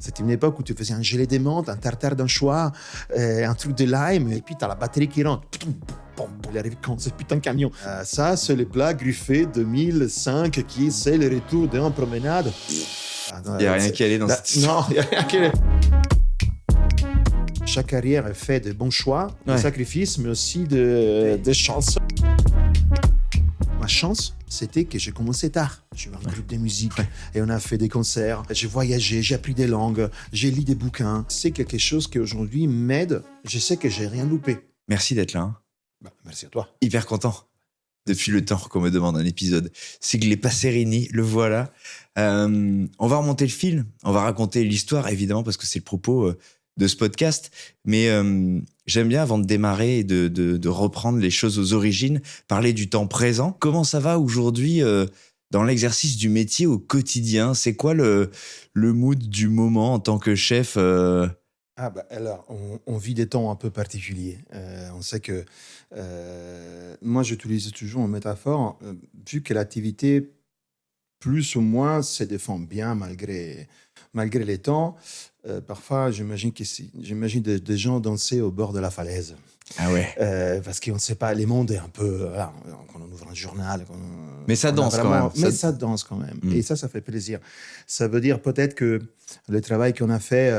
C'était une époque où tu faisais un gelé de menthe, un tartare d'anchois, un truc de lime, et puis t'as la batterie qui rentre. Il arrive quand ce putain de camion. Ça, c'est le plat Gruffet 2005 qui c'est le retour d'un promenade. Il n'y a rien qui allait dans cette histoire. Non, il n'y a rien qui allait. Chaque carrière fait de bons choix, de sacrifices, mais aussi de chance. Ma chance, c'était que j'ai commencé tard. J'ai eu un groupe de musique et on a fait des concerts. J'ai voyagé, j'ai appris des langues, j'ai lu des bouquins. C'est quelque chose qui aujourd'hui m'aide. Je sais que j'ai rien loupé. Merci d'être là. Hein. Merci à toi. Hyper content. Depuis le temps qu'on me demande un épisode. Sigle Passerini, le voilà. On va remonter le fil. On va raconter l'histoire, évidemment, parce que c'est le propos de ce podcast. Mais j'aime bien, avant de démarrer et de reprendre les choses aux origines, parler du temps présent. Comment ça va aujourd'hui dans l'exercice du métier au quotidien? C'est quoi le mood du moment en tant que chef Alors, on vit des temps un peu particuliers. On sait que... moi, j'utilise toujours une métaphore. Vu que l'activité, plus ou moins, se défend bien malgré les temps, parfois, j'imagine des gens danser au bord de la falaise. Ah ouais. Parce qu'on ne sait pas, les mondes est un peu... Voilà, quand on ouvre un journal... Mais ça danse quand même. Mais ça danse quand même. Et ça fait plaisir. Ça veut dire peut-être que le travail qu'on a fait...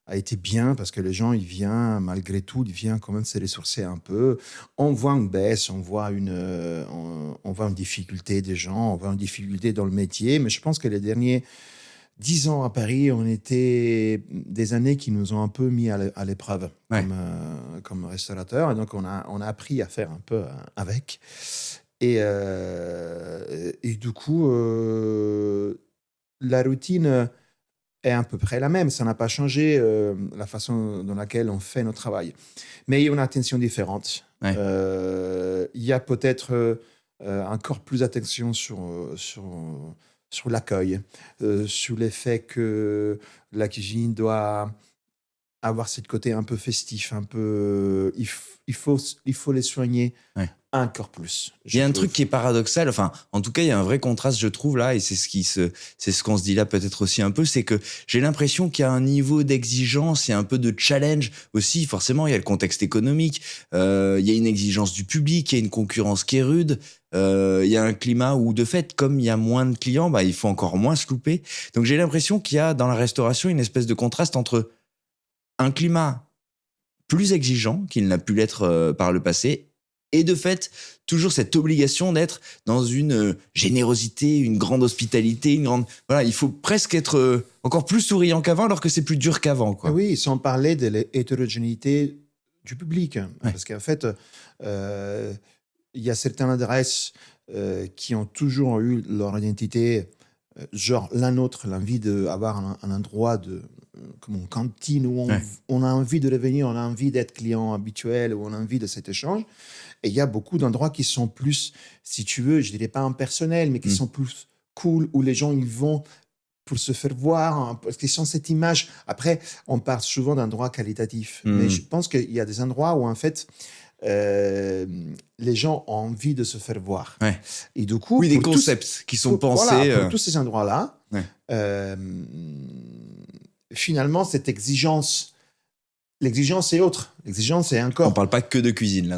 a été bien parce que les gens, ils viennent, malgré tout, ils viennent quand même se ressourcer un peu. On voit une baisse, on voit une difficulté des gens, on voit une difficulté dans le métier, mais je pense que les derniers 10 ans à Paris ont été des années qui nous ont un peu mis à l'épreuve comme restaurateur. Et donc, on a appris à faire un peu avec. Et du coup, la routine... est à peu près la même. Ça n'a pas changé la façon dans laquelle on fait notre travail. Mais il y a une attention différente. Il y a peut-être encore plus d'attention sur l'accueil, sur le fait que la cuisine doit avoir ce côté un peu festif, un peu... Il faut les soigner encore plus. Il y a un truc qui est paradoxal, enfin, en tout cas, il y a un vrai contraste, je trouve, là, et c'est ce qu'on se dit là peut-être aussi un peu, c'est que j'ai l'impression qu'il y a un niveau d'exigence, il y a un peu de challenge aussi, forcément, il y a le contexte économique, il y a une exigence du public, il y a une concurrence qui est rude, il y a un climat où, de fait, comme il y a moins de clients, il faut encore moins se louper. Donc j'ai l'impression qu'il y a dans la restauration une espèce de contraste entre un climat plus exigeant qu'il n'a pu l'être par le passé, et de fait, toujours cette obligation d'être dans une générosité, une grande hospitalité, Voilà, il faut presque être encore plus souriant qu'avant, alors que c'est plus dur qu'avant, quoi. Oui, sans parler de l'hétérogénéité du public. Parce qu'en fait, il y a certaines adresses qui ont toujours eu leur identité, genre la nôtre, l'envie d'avoir un endroit comme une cantine où on a envie de revenir, on a envie d'être client habituel, où on a envie de cet échange. Et il y a beaucoup d'endroits qui sont plus, si tu veux, je dirais pas impersonnels, mais qui sont plus cool, où les gens ils vont pour se faire voir, parce qu'ils ont cette image. Après, on parle souvent d'endroits qualitatifs, mais je pense qu'il y a des endroits où en fait, les gens ont envie de se faire voir. Et du coup, des concepts qui sont pensés. Pour tous ces endroits-là, finalement, cette exigence. L'exigence est autre. L'exigence est encore... On ne parle pas que de cuisine, là.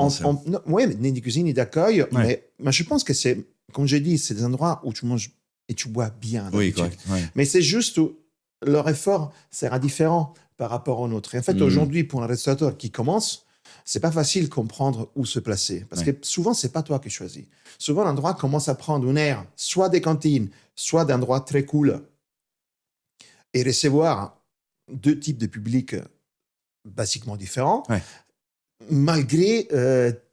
Oui, ni de cuisine, ni d'accueil. Mais je pense que c'est, comme j'ai dit, c'est des endroits où tu manges et tu bois bien. Oui, correct. Mais c'est juste où leur effort sera différent par rapport au nôtre. Et en fait, aujourd'hui, pour un restaurateur qui commence, c'est pas facile de comprendre où se placer. Parce que souvent, c'est pas toi qui choisis. Souvent, l'endroit commence à prendre une aire, soit des cantines, soit d'endroits très cool. Et recevoir deux types de publics basiquement différents, malgré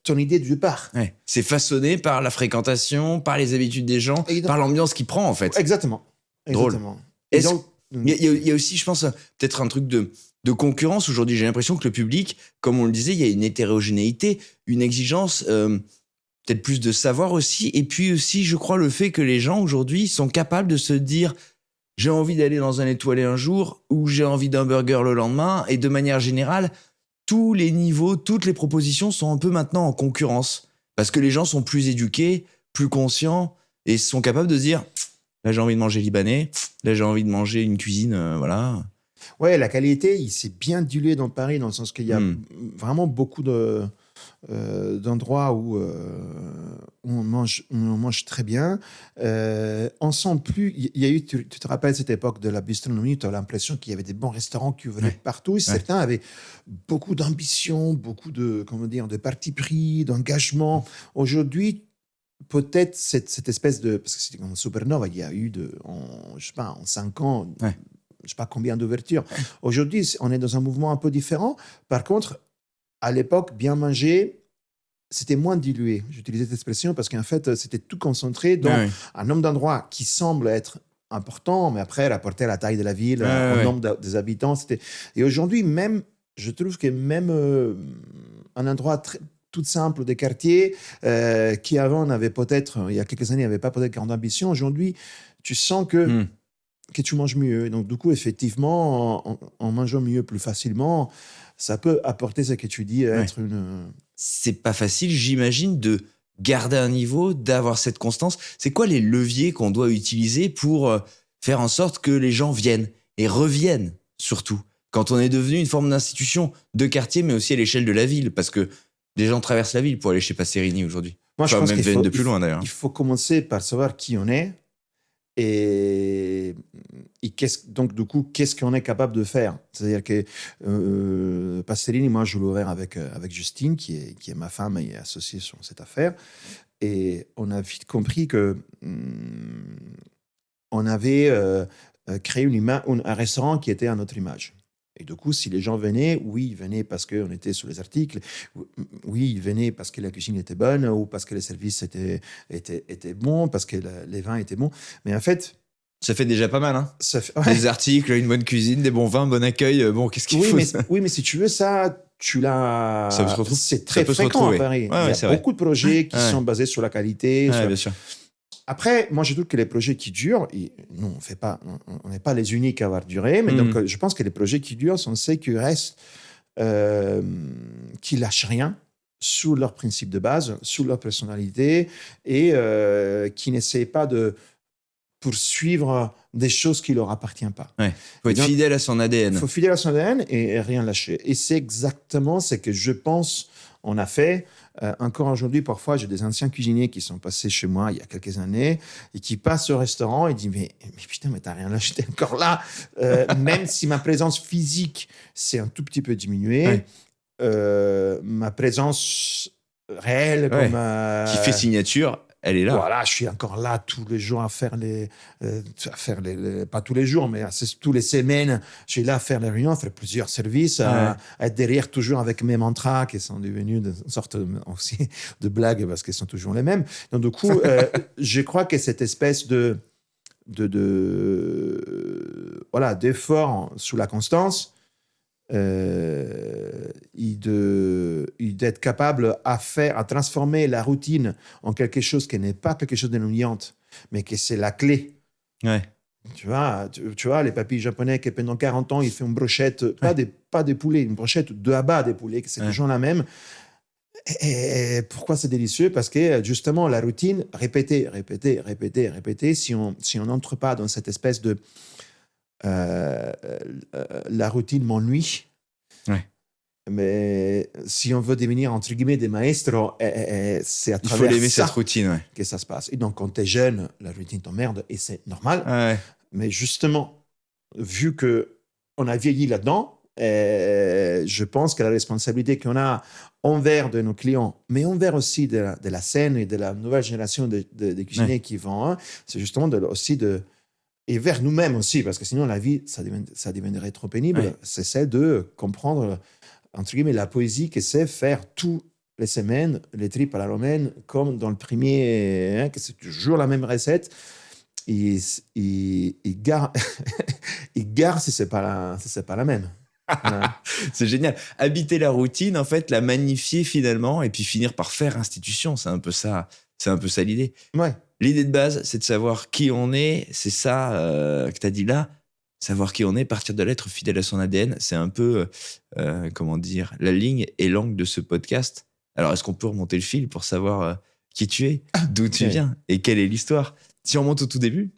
ton idée du départ. C'est façonné par la fréquentation, par les habitudes des gens, par l'ambiance qu'il prend, en fait. Exactement. Drôle. Il y a aussi, je pense, peut-être un truc de concurrence. Aujourd'hui, j'ai l'impression que le public, comme on le disait, il y a une hétérogénéité, une exigence, peut-être plus de savoir aussi. Et puis aussi, je crois, le fait que les gens, aujourd'hui, sont capables de se dire... J'ai envie d'aller dans un étoilé un jour ou j'ai envie d'un burger le lendemain. Et de manière générale, tous les niveaux, toutes les propositions sont un peu maintenant en concurrence. Parce que les gens sont plus éduqués, plus conscients et sont capables de se dire « Là, j'ai envie de manger libanais. Là, j'ai envie de manger une cuisine, voilà. » Ouais, la qualité, il s'est bien dilué dans Paris, dans le sens qu'il y a vraiment beaucoup d'endroits où on mange très bien. On sent plus. Il y a eu, tu te rappelles cette époque de la bistronomie, tu as l'impression qu'il y avait des bons restaurants qui ouvraient partout. Et certains avaient beaucoup d'ambition, beaucoup de, comment dire, de parti pris, d'engagement. Aujourd'hui, peut-être cette espèce de. Parce que c'était comme Supernova, il y a eu, je sais pas, en 5 ans, je sais pas combien d'ouvertures. Aujourd'hui, on est dans un mouvement un peu différent. Par contre, à l'époque, bien manger, c'était moins dilué. J'utilisais cette expression parce qu'en fait, c'était tout concentré dans un nombre d'endroits qui semble être important, mais après, rapporté à la taille de la ville, au nombre des habitants. Et aujourd'hui, même, je trouve que même un endroit tout simple des quartiers qui avant n'avait peut-être, il y a quelques années, n'avait pas peut-être grande ambition. Aujourd'hui, tu sens que tu manges mieux. Donc, du coup, effectivement, en mangeant mieux plus facilement, ça peut apporter ce que tu dis, être une... C'est pas facile, j'imagine, de garder un niveau, d'avoir cette constance. C'est quoi les leviers qu'on doit utiliser pour faire en sorte que les gens viennent et reviennent, surtout, quand on est devenu une forme d'institution de quartier, mais aussi à l'échelle de la ville, parce que les gens traversent la ville pour aller chez Passerini aujourd'hui. Moi, je pense même viennent de plus loin, d'ailleurs. Il faut commencer par savoir qui on est. Et donc, du coup, qu'est-ce qu'on est capable de faire? C'est-à-dire que Passerini, moi, je l'ai ouvert avec Justine, qui est ma femme et associée sur cette affaire. Et on a vite compris que on avait créé un restaurant qui était à notre image. Et du coup, si les gens venaient, oui, ils venaient parce qu'on était sur les articles, oui, ils venaient parce que la cuisine était bonne, ou parce que les services étaient bons, parce que les vins étaient bons. Mais en fait... Ça fait déjà pas mal, hein. Des articles, une bonne cuisine, des bons vins, bon accueil. Bon, qu'est-ce qu'il faut Oui, mais si tu veux ça, tu l'as... Ça se retrouve. C'est très fréquent à Paris. Ouais, il y a beaucoup de projets qui sont basés sur la qualité. Bien sûr. Après, moi, je trouve que les projets qui durent, nous, on n'est pas les uniques à avoir duré, mais donc, je pense que les projets qui durent sont ceux qui restent, qui lâchent rien sous leurs principes de base, sous leur personnalité, et qui n'essayent pas de poursuivre des choses qui ne leur appartiennent pas. Il faut être fidèle à son ADN. Il faut fidèle à son ADN et rien lâcher. Et c'est exactement ce que je pense on a fait. Encore aujourd'hui, parfois, j'ai des anciens cuisiniers qui sont passés chez moi il y a quelques années et qui passent au restaurant et disent mais putain, mais t'as rien lâché, t'es encore là. Même si ma présence physique s'est un tout petit peu diminuée, ma présence réelle qui fait signature, elle est là. Voilà, je suis encore là tous les jours à faire pas tous les jours, mais toutes les semaines, je suis là à faire les réunions, à faire plusieurs services, à être derrière toujours avec mes mantras qui sont devenus une sorte aussi de blague parce qu'ils sont toujours les mêmes. Donc, du coup, je crois que cette espèce d'effort sous la constance, d'être capable à transformer la routine en quelque chose qui n'est pas quelque chose d'ennuyante, mais que c'est la clé. Tu vois, les papilles japonais qui pendant 40 ans, ils font une brochette, pas des poulets, une brochette de abat des poulets, que c'est toujours la même. Et pourquoi c'est délicieux? Parce que justement, la routine, répéter, si on n'entre pas dans cette espèce de la routine m'ennuie. Mais si on veut devenir, entre guillemets, des maestros, c'est à travers il faut aimer cette routine, que ça se passe. Et donc, quand tu es jeune, la routine t'emmerde et c'est normal. Mais justement, vu qu'on a vieilli là-dedans, je pense que la responsabilité qu'on a envers de nos clients, mais envers aussi de la scène et de la nouvelle génération de cuisiniers qui vont, c'est justement et vers nous-mêmes aussi, parce que sinon la vie, ça deviendrait trop pénible. C'est celle de comprendre, entre guillemets, la poésie que c'est faire toutes les semaines les tripes à la romaine, comme dans le premier, que c'est toujours la même recette. Il gare si c'est pas la même. Voilà. C'est génial. Habiter la routine, en fait, la magnifier finalement, et puis finir par faire institution. C'est un peu ça l'idée. L'idée de base, c'est de savoir qui on est. C'est ça que tu as dit là. Savoir qui on est, partir de l'être, fidèle à son ADN. C'est un peu, la ligne et l'angle de ce podcast. Alors, est-ce qu'on peut remonter le fil pour savoir qui tu es, d'où tu viens et quelle est l'histoire? Si on monte au tout début,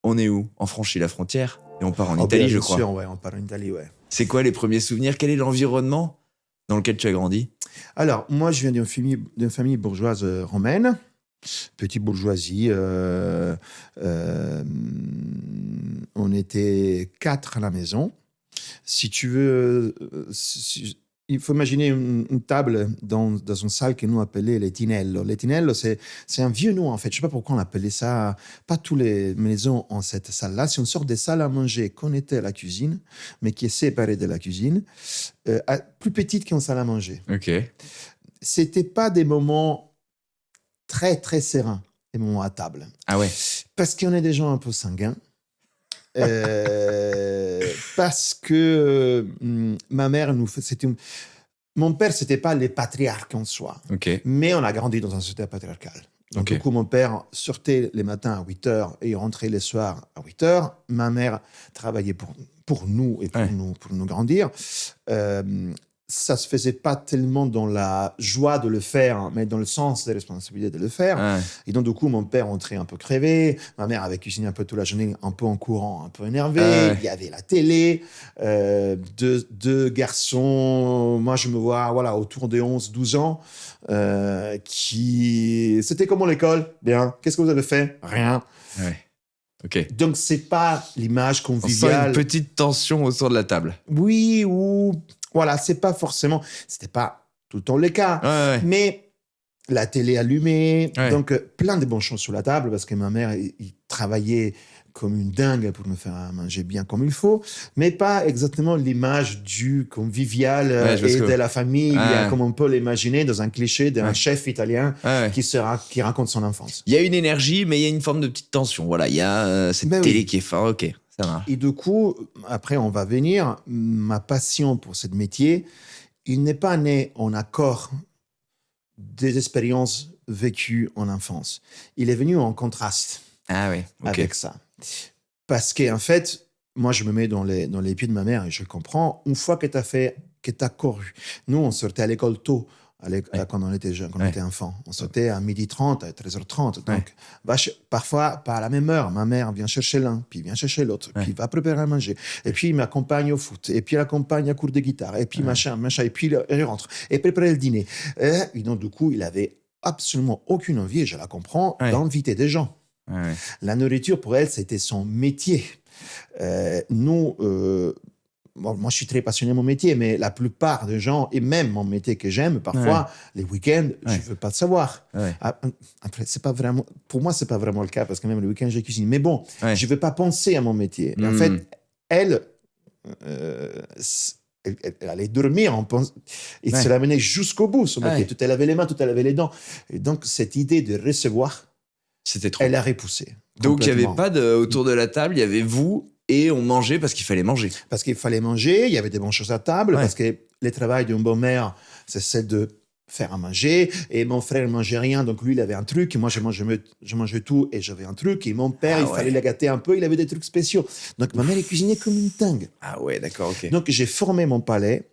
on est où? On franchit la frontière Et on part en Oh, Italie, je bien crois. sûr, ouais, on part en Italie, ouais. C'est quoi les premiers souvenirs? Quel est l'environnement dans lequel tu as grandi? Alors, moi, je viens d'une famille bourgeoise romaine, petite bourgeoisie. On était 4 à la maison. Si tu veux, il faut imaginer une table dans une salle que nous appelons les tinello. Les tinello, c'est un vieux nom, en fait. Je ne sais pas pourquoi on appelait ça. Pas toutes les maisons ont cette salle-là. C'est une sorte de salle à manger qu'on était à la cuisine, mais qui est séparée de la cuisine, plus petite qu'une salle à manger. Ok. C'était pas des moments très, très sereins, les moments à table. Ah ouais. Parce qu'on est des gens un peu sanguins. Parce que ma mère mon père, c'était pas les patriarques en soi, Ok. mais on a grandi dans un société patriarcal. Donc, Ok. du coup, mon père sortait les matins à 8h et rentrait les soirs à 8h. Ma mère travaillait pour nous et pour nous grandir. Ça se faisait pas tellement dans la joie de le faire, mais dans le sens des responsabilités de le faire. Ouais. Et donc, du coup, mon père rentrait un peu crevé. Ma mère avait cuisiné un peu toute la journée, un peu en courant, un peu énervé. Ouais. Il y avait la télé, deux garçons. Moi, je me vois autour de 11-12 ans. C'était comment l'école? Bien. Qu'est-ce que vous avez fait? Rien. Ouais. Ok. Donc, c'est pas l'image On sent conviviale. une petite tension autour de la table. Oui, ou voilà, c'est pas forcément, c'était pas tout le temps le cas, Ouais. mais la télé allumée, Ouais. donc plein de bonnes choses sur la table parce que ma mère, il travaillait comme une dingue pour me faire manger bien comme il faut, mais pas exactement l'image du convivial Ouais, et de la famille, Ouais. comme on peut l'imaginer dans un cliché d'un Ouais. chef italien Ouais. qui raconte son enfance. Il y a une énergie, mais il y a une forme de petite tension. Voilà, il y a cette Ben télé oui. qui est forte. Ok, ça marche. Et du coup, après, on va venir. Ma passion pour ce métier, il n'est pas né en accord des expériences vécues en enfance. Il est venu en contraste Ah oui, ok. avec ça. Parce qu'en fait, moi, je me mets dans les pieds de ma mère et je comprends. Une fois que tu as couru. Nous, on sortait à l'école tôt. Quand on était jeune, quand on était enfant. On sortait à 12h30, à 13h30. Donc, parfois, pas à la même heure. Ma mère vient chercher l'un, puis vient chercher l'autre, puis va préparer à manger. Et puis, il m'accompagne au foot. Et puis, il accompagne à cours de guitare. Et puis, machin. Et puis, il rentre. Et préparer le dîner. Et donc, du coup, il avait absolument aucune envie, et je la comprends, d'inviter des gens. Ouais. La nourriture, pour elle, c'était son métier. Nous... moi, je suis très passionné de mon métier, mais la plupart des gens, et même mon métier que j'aime, parfois, les week-ends, je ne veux pas le savoir. Ouais. Après, c'est pas vraiment, pour moi, ce n'est pas vraiment le cas, parce que même le week-end, je cuisine. Mais bon, je ne veux pas penser à mon métier. Et en fait, elle allait dormir et se l'amener jusqu'au bout, son métier. Tout elle avait les mains, tout elle avait les dents. Et donc, cette idée de recevoir, c'était trop. elle a repoussé. Donc, il n'y avait pas autour de la table, il y avait vous et on mangeait parce qu'il fallait manger. Parce qu'il fallait manger, il y avait des bonnes choses à table, parce que le travail d'une bonne mère, c'est de faire à manger. Et mon frère ne mangeait rien, donc lui, il avait un truc. Moi, je mangeais tout et j'avais un truc. Et mon père, il fallait le gâter un peu, il avait des trucs spéciaux. Donc, ma mère, elle cuisinait comme une dingue. Ah ouais, d'accord, ok. Donc, j'ai formé mon palais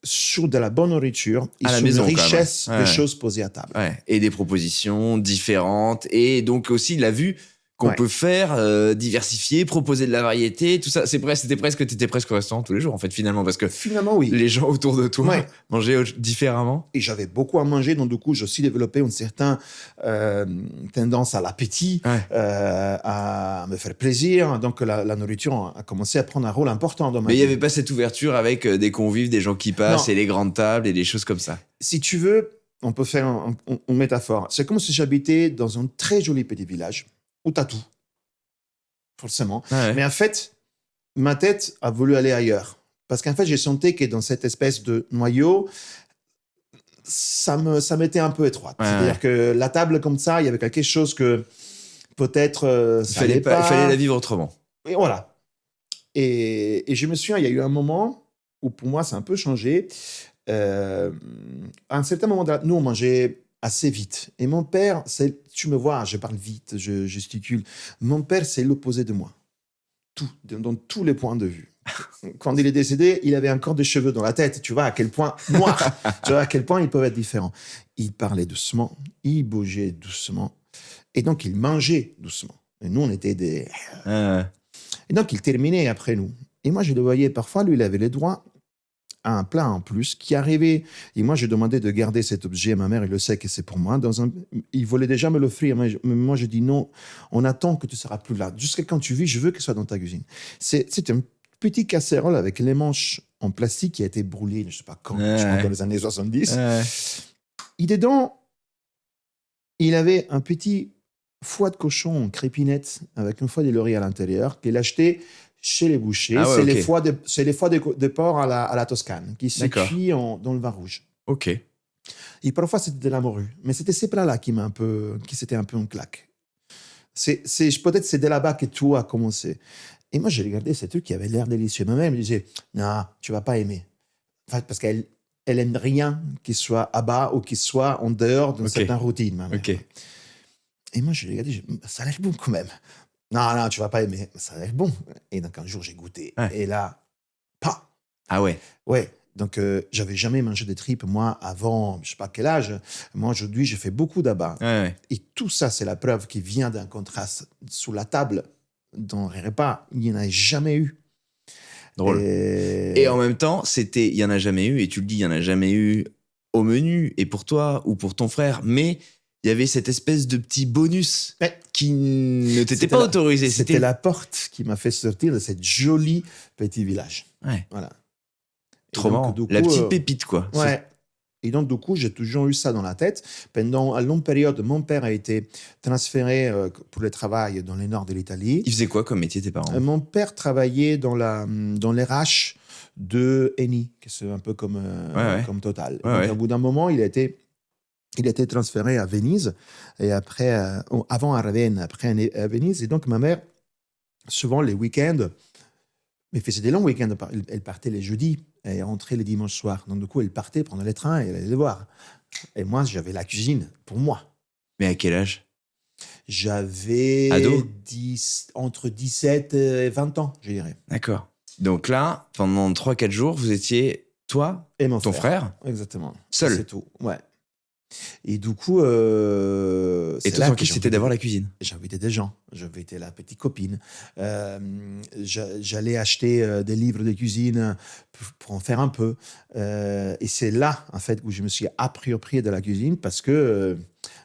sur de la bonne nourriture et à la sur maison, une richesse de choses posées à table. Ouais. Et des propositions différentes. Et donc aussi la vue qu'on peut faire, diversifier, proposer de la variété, tout ça. T'étais presque au restaurant tous les jours, en fait, finalement, parce que finalement, oui. Les gens autour de toi mangeaient différemment. Et j'avais beaucoup à manger, donc du coup, j'ai aussi développé une certaine tendance à l'appétit, à me faire plaisir. Donc la nourriture a commencé à prendre un rôle important dans ma vie. Mais il n'y avait pas cette ouverture avec des convives, des gens qui passent et les grandes tables et des choses comme ça. Si tu veux, on peut faire une métaphore. C'est comme si j'habitais dans un très joli petit village où tu as tout, forcément. Mais en fait, ma tête a voulu aller ailleurs. Parce qu'en fait, j'ai senti que dans cette espèce de noyau, ça m'était un peu étroite. C'est-à-dire que la table comme ça, il y avait quelque chose que peut-être il fallait la vivre autrement. Et voilà. Et je me souviens, il y a eu un moment où pour moi, ça a un peu changé. À un certain moment, nous, on mangeait assez vite. Et mon père, tu me vois, je parle vite, je gesticule. Mon père, c'est l'opposé de moi. Tout, dans tous les points de vue. Quand il est décédé, il avait encore des cheveux dans la tête. Tu vois à quel point noirs. Tu vois à quel point ils peuvent être différents. Il parlait doucement, il bougeait doucement, et donc il mangeait doucement. Et nous, on était des. Et donc, il terminait après nous. Et moi, je le voyais parfois, lui, il avait les droits à un plat en plus qui arrivait. Et moi, je demandais de garder cet objet. Ma mère, il le sait que c'est pour moi. Il voulait déjà me l'offrir. Mais moi, je dis non, on attend que tu ne seras plus là. Jusqu'à quand tu vis, je veux que ce soit dans ta cuisine. C'est une petite casserole avec les manches en plastique qui a été brûlée, je ne sais pas quand, je pense dans les années 70. Et dedans, il avait un petit foie de cochon en crépinette avec un foie de laurier à l'intérieur qu'il achetait chez les bouchers. Ah ouais, c'est les foies de porc à la Toscane qui se D'accord. cuit dans le vin rouge. Ok. Et parfois, c'était de la morue. Mais c'était ces plats-là qui c'était un peu une claque. Peut-être c'est de là-bas que tout a commencé. Et moi, j'ai regardé ces trucs qui avaient l'air délicieux. Ma mère me disait, non, tu vas pas aimer. Enfin, parce qu'elle aime rien qui soit à bas ou qui soit en dehors d'une certaine routine, ma mère. Ok. Et moi, je l'ai regardé, ça a l'air bon quand même. Non, tu vas pas aimer, ça a l'air bon. Et donc, un jour, j'ai goûté. Ouais. Et là, pas. Ah ouais. Ouais. Donc, j'avais jamais mangé des tripes, moi, avant, je sais pas quel âge. Moi, aujourd'hui, j'ai fait beaucoup d'abats. Ouais. Et tout ça, c'est la preuve qui vient d'un contraste sous la table. Dans les repas, il n'y en a jamais eu. Drôle. Et en même temps, il y en a jamais eu, et tu le dis, il y en a jamais eu au menu, et pour toi ou pour ton frère, mais il y avait cette espèce de petit bonus qui ne t'était pas autorisé. C'était la porte qui m'a fait sortir de cette jolie petit village. Ouais. Voilà. Trop marrant. La petite pépite, quoi. Ouais. Et donc, du coup, j'ai toujours eu ça dans la tête. Pendant une longue période, mon père a été transféré pour le travail dans le nord de l'Italie. Il faisait quoi comme métier, tes parents? Mon père travaillait dans les RH de Eni, qui c'est un peu comme Total. Donc, au bout d'un moment, il a été transféré à Venise, et après, avant à Ravenne, après à Venise. Et donc, ma mère, souvent les week-ends, mais faisait des longs week-ends. Elle partait les jeudis et rentrait les dimanches soirs. Donc, du coup, elle partait, prenait les trains et elle allait les voir. Et moi, j'avais la cuisine pour moi. Mais à quel âge? J'avais entre 17 et 20 ans, je dirais. D'accord. Donc là, pendant 3-4 jours, vous étiez toi et ton frère. Exactement. Seul. C'est tout, ouais. Et du coup... et toi, ton kiff, c'était d'avoir la cuisine. J'invitais des gens. J'invitais la petite copine. J'allais acheter des livres de cuisine pour en faire un peu. Et c'est là, en fait, où je me suis approprié de la cuisine parce que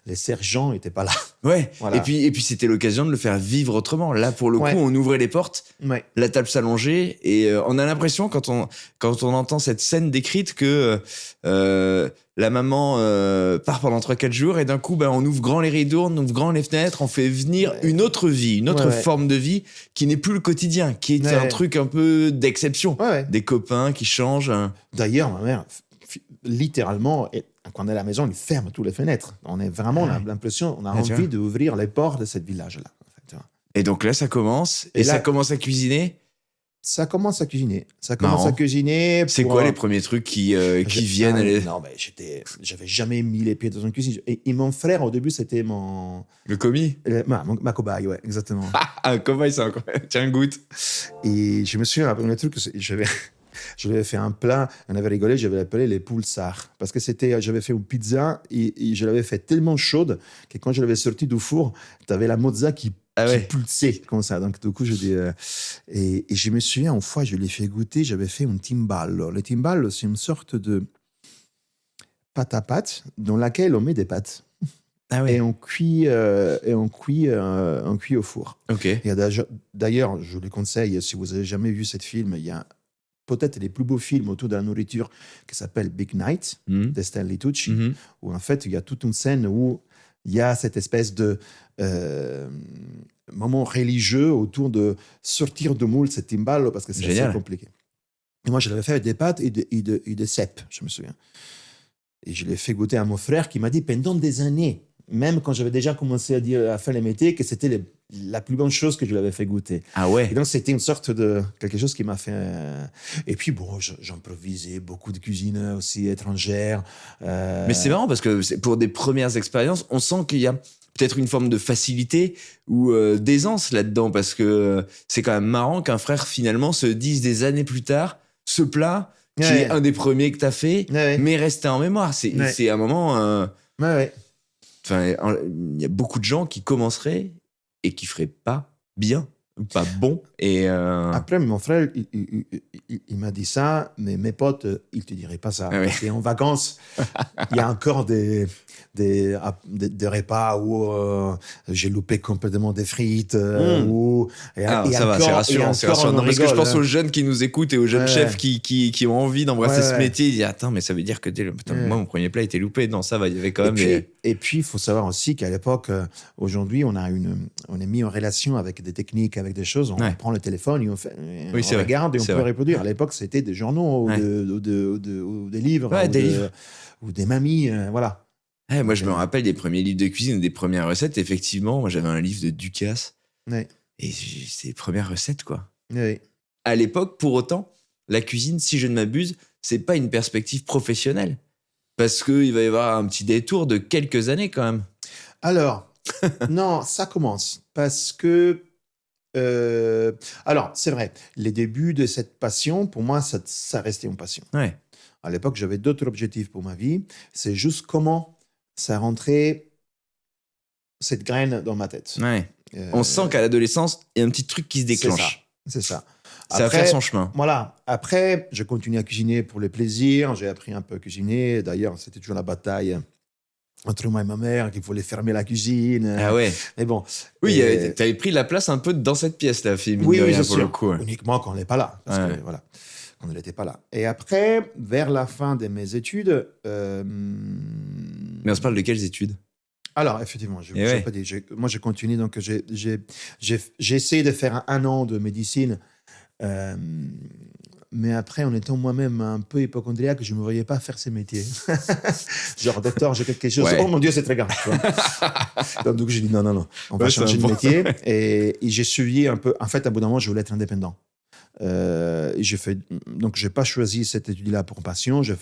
les sergents n'étaient pas là. Ouais. Voilà. Et puis c'était l'occasion de le faire vivre autrement. Là, pour le coup, on ouvrait les portes, la table s'allongeait, et on a l'impression, quand on entend cette scène décrite, que la maman part pendant 3-4 jours, et d'un coup, on ouvre grand les rideaux, on ouvre grand les fenêtres, on fait venir une autre vie, une autre forme de vie qui n'est plus le quotidien, qui est un truc un peu d'exception. Des copains qui changent. D'ailleurs, ma mère, littéralement, quand on est à la maison, il ferme toutes les fenêtres. On est vraiment, on a l'impression, on a envie d'ouvrir les portes de ce village-là. En fait, et donc là, ça commence, et ça commence à cuisiner. Ça commence à cuisiner. C'est quoi les premiers trucs qui viennent Non, mais j'avais jamais mis les pieds dans une cuisine. Et mon frère, au début, c'était mon... Le commis? Ma cobaye, ouais, exactement. Un cobaye, c'est incroyable. Tiens, goûte. Et je me souviens, un truc, je lui avais fait un plat, on avait rigolé, j'avais appelé les pulsars. Parce que j'avais fait une pizza et je l'avais fait tellement chaude que quand je l'avais sortie du four, tu avais la mozza qui pulsait comme ça. Donc, du coup, je dis. Et je me souviens, une fois, je l'ai fait goûter, j'avais fait un timballo. Le timballo, c'est une sorte de pâte à pâte dans laquelle on met des pâtes. Et on cuit au four. Okay. Et d'ailleurs, je le conseille, si vous n'avez jamais vu ce film, il y a peut-être les plus beaux films autour de la nourriture qui s'appelle Big Night de Stanley Tucci, où en fait, il y a toute une scène où il y a cette espèce de moment religieux autour de sortir de moule ce timballo, parce que c'est assez compliqué. Et moi, je l'avais fait avec des pâtes et de cèpes, je me souviens. Et je l'ai fait goûter à mon frère qui m'a dit pendant des années, même quand j'avais déjà commencé à faire les métiers, que c'était la plus bonne chose que je lui avais fait goûter. Ah ouais. Et donc, c'était une sorte de quelque chose qui m'a fait... Et puis, bon, j'improvisais beaucoup de cuisine aussi étrangère. Mais c'est marrant parce que pour des premières expériences, on sent qu'il y a peut-être une forme de facilité ou d'aisance là-dedans, parce que c'est quand même marrant qu'un frère, finalement, se dise des années plus tard, ce plat, qui est un des premiers que tu as fait, mais resté en mémoire. C'est un moment... Enfin, il y a beaucoup de gens qui commenceraient et qui feraient pas bien, pas bon, Et Après, mon frère, il m'a dit ça, mais mes potes, ils te diraient pas ça. Ah oui. Parce qu'en vacances, il y a encore des repas où j'ai loupé complètement des frites. Ah, ça va, c'est rassurant, c'est rassurant. Non, parce que je pense aux jeunes qui nous écoutent et aux jeunes chefs qui ont envie d'embrasser ce métier. Ils disent, attends, mais ça veut dire que moi, mon premier plat était loupé. Non, ça va, il y avait quand même Et puis, il faut savoir aussi qu'à l'époque, aujourd'hui, on est mis en relation avec des techniques, avec des choses. On prend le téléphone et on regarde et on peut reproduire. À l'époque, c'était des journaux ou des livres ou des mamies. Voilà. Ouais, moi, je me rappelle des premiers livres de cuisine ou des premières recettes. Effectivement, moi, j'avais un livre de Ducasse. Et c'est les premières recettes, quoi. À l'époque, pour autant, la cuisine, si je ne m'abuse, c'est pas une perspective professionnelle. Parce qu'il va y avoir un petit détour de quelques années, quand même. Alors, non, ça commence. Parce que... alors, c'est vrai, les débuts de cette passion, pour moi, ça restait une passion. Ouais. À l'époque, j'avais d'autres objectifs pour ma vie. C'est juste comment ça rentrait cette graine dans ma tête. Ouais. On sent qu'à l'adolescence, il y a un petit truc qui se déclenche. C'est ça. Ça va faire son chemin. Voilà. Après, je continue à cuisiner pour le plaisir. J'ai appris un peu à cuisiner. D'ailleurs, c'était toujours la bataille entre moi et ma mère qui voulait fermer la cuisine. Ah ouais. Mais bon. Oui, tu avais pris la place un peu dans cette pièce, la fille. Oui, rien, c'est pour sûr. Le coup. Uniquement quand on n'est pas là. Parce que, voilà, quand on n'était pas là. Et après, vers la fin de mes études... Mais on se parle de quelles études? Alors, effectivement, pas dit. Moi, j'ai continué. Donc, j'ai essayé de faire un an de médecine. Mais après, en étant moi-même un peu hypochondriaque, je ne me voyais pas faire ces métiers. Genre, docteur, j'ai quelque chose. Oh mon Dieu, c'est très grave. Donc, j'ai dit non, on va changer de métier. Et j'ai suivi un peu. En fait, à bout d'un moment, je voulais être indépendant. Donc, je n'ai pas choisi cette étude-là pour passion. Je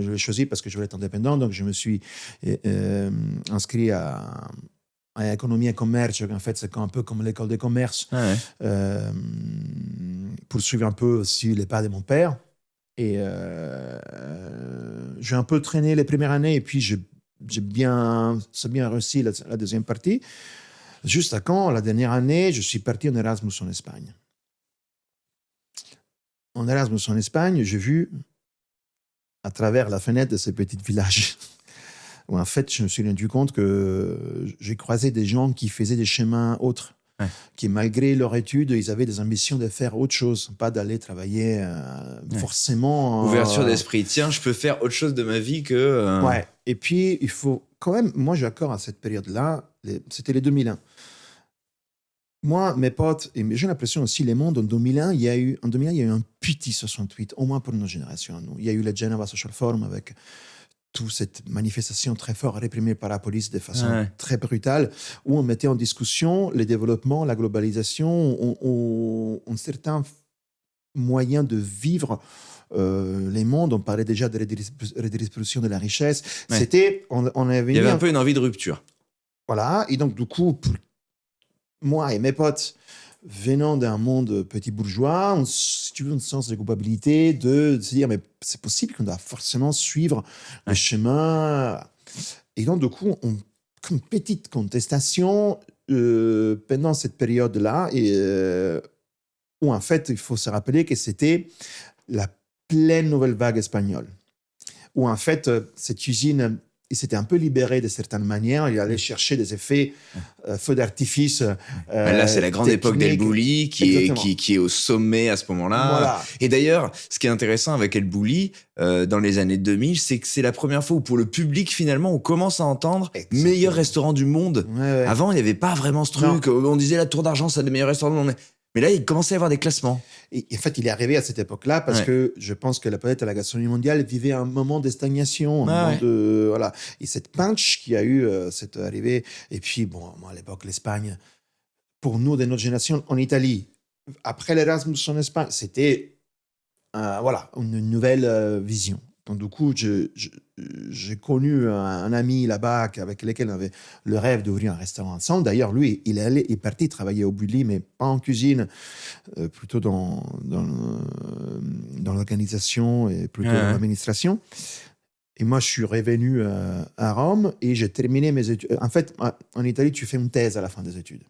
l'ai choisi parce que je voulais être indépendant. Donc, je me suis inscrit à économie et commerce. En fait, c'est un peu comme l'école de commerce. Pour suivre un peu aussi les pas de mon père. Et j'ai un peu traîné les premières années. Et puis, c'est bien réussi la deuxième partie. Juste à quand, la dernière année, je suis parti en Erasmus en Espagne. En Erasmus en Espagne, j'ai vu à travers la fenêtre de ce petit village où en fait, je me suis rendu compte que j'ai croisé des gens qui faisaient des chemins autres, qui malgré leur étude, ils avaient des ambitions de faire autre chose, pas d'aller travailler forcément... Ouverture d'esprit. Tiens, je peux faire autre chose de ma vie que... Ouais. Et puis, il faut quand même... Moi, j'accorde à cette période-là, c'était les 2001. Moi, mes potes, et j'ai l'impression aussi, les mondes, en 2001, il y a eu un petit 68, au moins pour notre génération. Nous. Il y a eu le Geneva Social Forum avec toute cette manifestation très forte réprimée par la police de façon très brutale, où on mettait en discussion le développement, la globalisation, un certain moyen de vivre les mondes. On parlait déjà de redistribution de la richesse. C'était, on avait il y avait un peu une envie de rupture. Voilà, et donc du coup, pour moi et mes potes, venant d'un monde petit bourgeois, si tu veux, un sens de culpabilité, de se dire, mais c'est possible qu'on doit forcément suivre le chemin. Et donc, du coup, comme petite contestation pendant cette période-là, où en fait, il faut se rappeler que c'était la pleine nouvelle vague espagnole, où en fait, cette usine... Il s'était un peu libéré de certaines manières. Il allait chercher des effets, feux d'artifice. Là, c'est la grande époque d'El Bulli qui est au sommet à ce moment-là. Voilà. Et d'ailleurs, ce qui est intéressant avec El Bulli, dans les années 2000, c'est que c'est la première fois où pour le public, finalement, on commence à entendre meilleur restaurant du monde. Avant, il n'y avait pas vraiment ce truc. On disait la Tour d'Argent, c'est le meilleur restaurant du monde. Mais là, il commençait à y avoir des classements. Et en fait, il est arrivé à cette époque-là parce que je pense que peut-être la gastronomie mondiale vivait un moment de stagnation, voilà. Et cette punch qui a eu cette arrivée. Et puis, bon, moi, à l'époque, l'Espagne, pour nous, de notre génération, en Italie, après l'Erasmus en Espagne, c'était une nouvelle vision. Donc, du coup, j'ai connu un ami là-bas avec lequel on avait le rêve d'ouvrir un restaurant ensemble. D'ailleurs, lui, il est parti travailler au Bulli, mais pas en cuisine, plutôt dans l'organisation et plutôt dans l'administration. Et moi, je suis revenu à Rome et j'ai terminé mes études. En fait, en Italie, tu fais une thèse à la fin des études.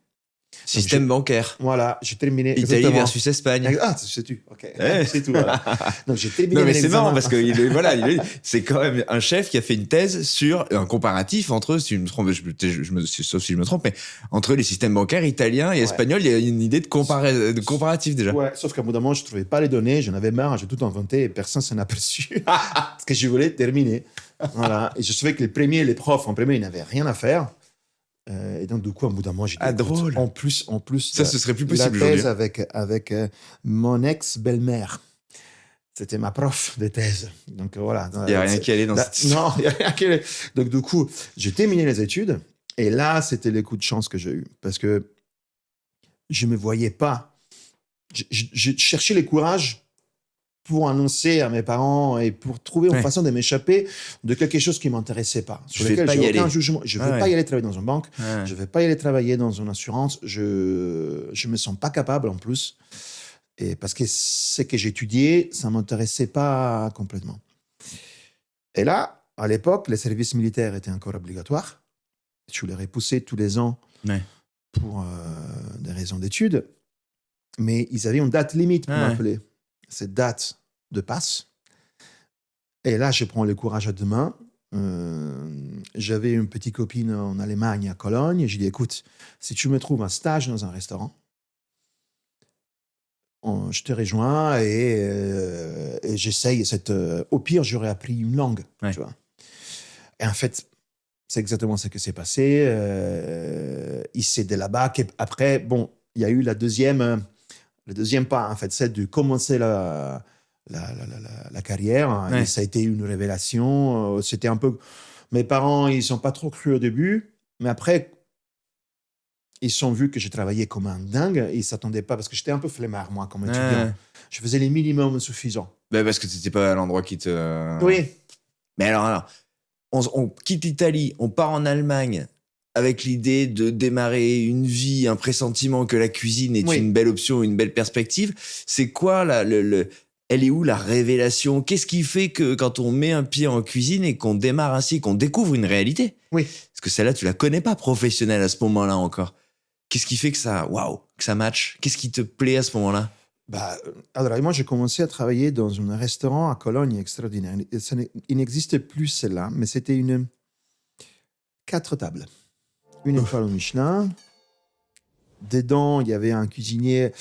Système bancaire. Voilà, j'ai terminé. Italie exactement. versus Espagne. Ah, c'est tout. Ok, Ouais. c'est tout. Voilà. Donc j'ai terminé. Non, mais mes c'est marrant examens. parce que voilà, c'est quand même un chef qui a fait une thèse sur un comparatif entre, si je me trompe, sauf si je me trompe, mais entre les systèmes bancaires italiens et Ouais. espagnols, il y a une idée de comparatif déjà. Ouais, sauf qu'à bout d'un moment, je ne trouvais pas les données, j'en avais marre, j'ai tout inventé et personne s'en aperçu. Parce que je voulais terminer. Voilà. Et je savais que les profs en premier, ils n'avaient rien à faire. Et donc, du coup, à bout d'un moment, j'ai dit, écoute, drôle. En plus, Ça, ce serait plus la possible thèse aujourd'hui. avec mon ex-belle-mère. C'était ma prof de thèse. Donc, voilà. Il n'y a rien qui allait dans cette histoire. Non, il n'y a rien qui allait. Donc, du coup, j'ai terminé les études. Et là, c'était les coups de chance que j'ai eus. Parce que je ne me voyais pas. Je cherchais le courage pour annoncer à mes parents et pour trouver une façon de m'échapper de quelque chose qui ne m'intéressait pas. Sur lequel j'ai aucun jugement. Je ne veux pas y aller travailler dans une banque. Je ne vais pas y aller travailler dans une assurance. Je ne me sens pas capable en plus. Et parce que ce que j'étudiais, ça ne m'intéressait pas complètement. Et là, à l'époque, les services militaires étaient encore obligatoires. Je les repoussais tous les ans pour des raisons d'études. Mais ils avaient une date limite pour m'appeler. Cette date de passe. Et là, je prends le courage à deux mains. J'avais une petite copine en Allemagne, à Cologne. J'ai dit, écoute, si tu me trouves un stage dans un restaurant, je te rejoins et j'essaye cette... au pire, j'aurais appris une langue. Tu vois. Et en fait, c'est exactement ce qui s'est passé. Il s'est de là-bas. Après, bon, il y a eu le deuxième pas, en fait, c'est de commencer la carrière. Et ça a été une révélation. C'était un peu... Mes parents, ils ne sont pas trop crus au début. Mais après, ils ont vu que je travaillais comme un dingue. Ils ne s'attendaient pas, parce que j'étais un peu flemmard, moi, comme étudiant. Je faisais les minimums suffisants. Parce que tu n'étais pas à l'endroit qui te... Oui. Mais alors on quitte l'Italie, on part en Allemagne avec l'idée de démarrer une vie, un pressentiment que la cuisine est une belle option, une belle perspective. C'est quoi elle est où la révélation? Qu'est-ce qui fait que quand on met un pied en cuisine et qu'on démarre ainsi, qu'on découvre une réalité? Oui. Parce que celle-là, tu la connais pas professionnelle à ce moment-là encore. Qu'est-ce qui fait que ça match? Qu'est-ce qui te plaît à ce moment-là? Alors, moi, j'ai commencé à travailler dans un restaurant à Cologne extraordinaire. Il n'existe plus celle-là, mais c'était 4 tables. Une étoile au Michelin. Dedans, il y avait un cuisinier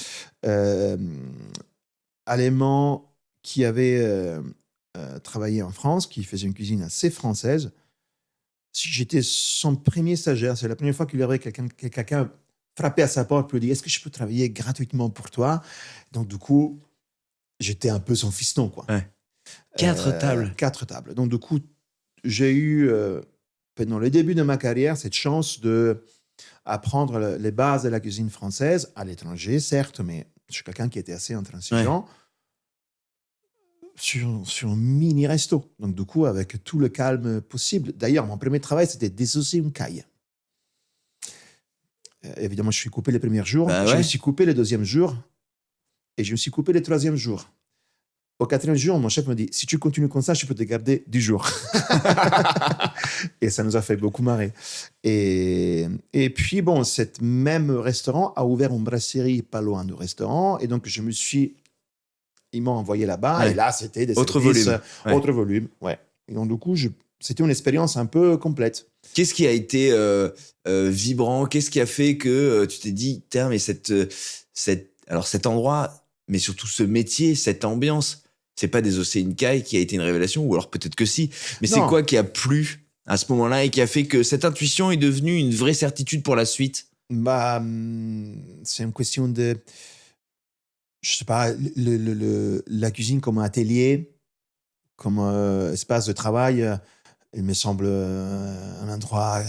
allemand qui avait travaillé en France, qui faisait une cuisine assez française. J'étais son premier stagiaire. C'est la première fois qu'il y avait quelqu'un frappé à sa porte pour lui dire « Est-ce que je peux travailler gratuitement pour toi ?» Donc, du coup, j'étais un peu son fiston, quoi. 4 tables. 4 tables. Donc, du coup, j'ai eu, pendant le début de ma carrière, cette chance d'apprendre les bases de la cuisine française, à l'étranger, certes, mais je suis quelqu'un qui était assez intransigeant, sur un mini-resto. Donc, du coup, avec tout le calme possible. D'ailleurs, mon premier travail, c'était désosser une caille. Évidemment, je suis coupé les premiers jours. Je me suis coupé le deuxième jour. Et je me suis coupé le troisième jour. Au 4e jour, mon chef me dit « Si tu continues comme ça, je peux te garder 10 jours. » Et ça nous a fait beaucoup marrer. Et puis, bon, cet même restaurant a ouvert une brasserie pas loin du restaurant. Et donc, ils m'ont envoyé là-bas. Et là, c'était des autre services... volume. Autre volume, Et donc, du coup, c'était une expérience un peu complète. Qu'est-ce qui a été vibrant? Qu'est-ce qui a fait que tu t'es dit, tiens, mais cet endroit, mais surtout ce métier, cette ambiance, c'est pas désosser une caille qui a été une révélation, ou alors peut-être que si, mais c'est quoi qui a plu à ce moment-là et qui a fait que cette intuition est devenue une vraie certitude pour la suite? C'est une question de... Je sais pas, la cuisine comme atelier, comme espace de travail... il me semble un endroit...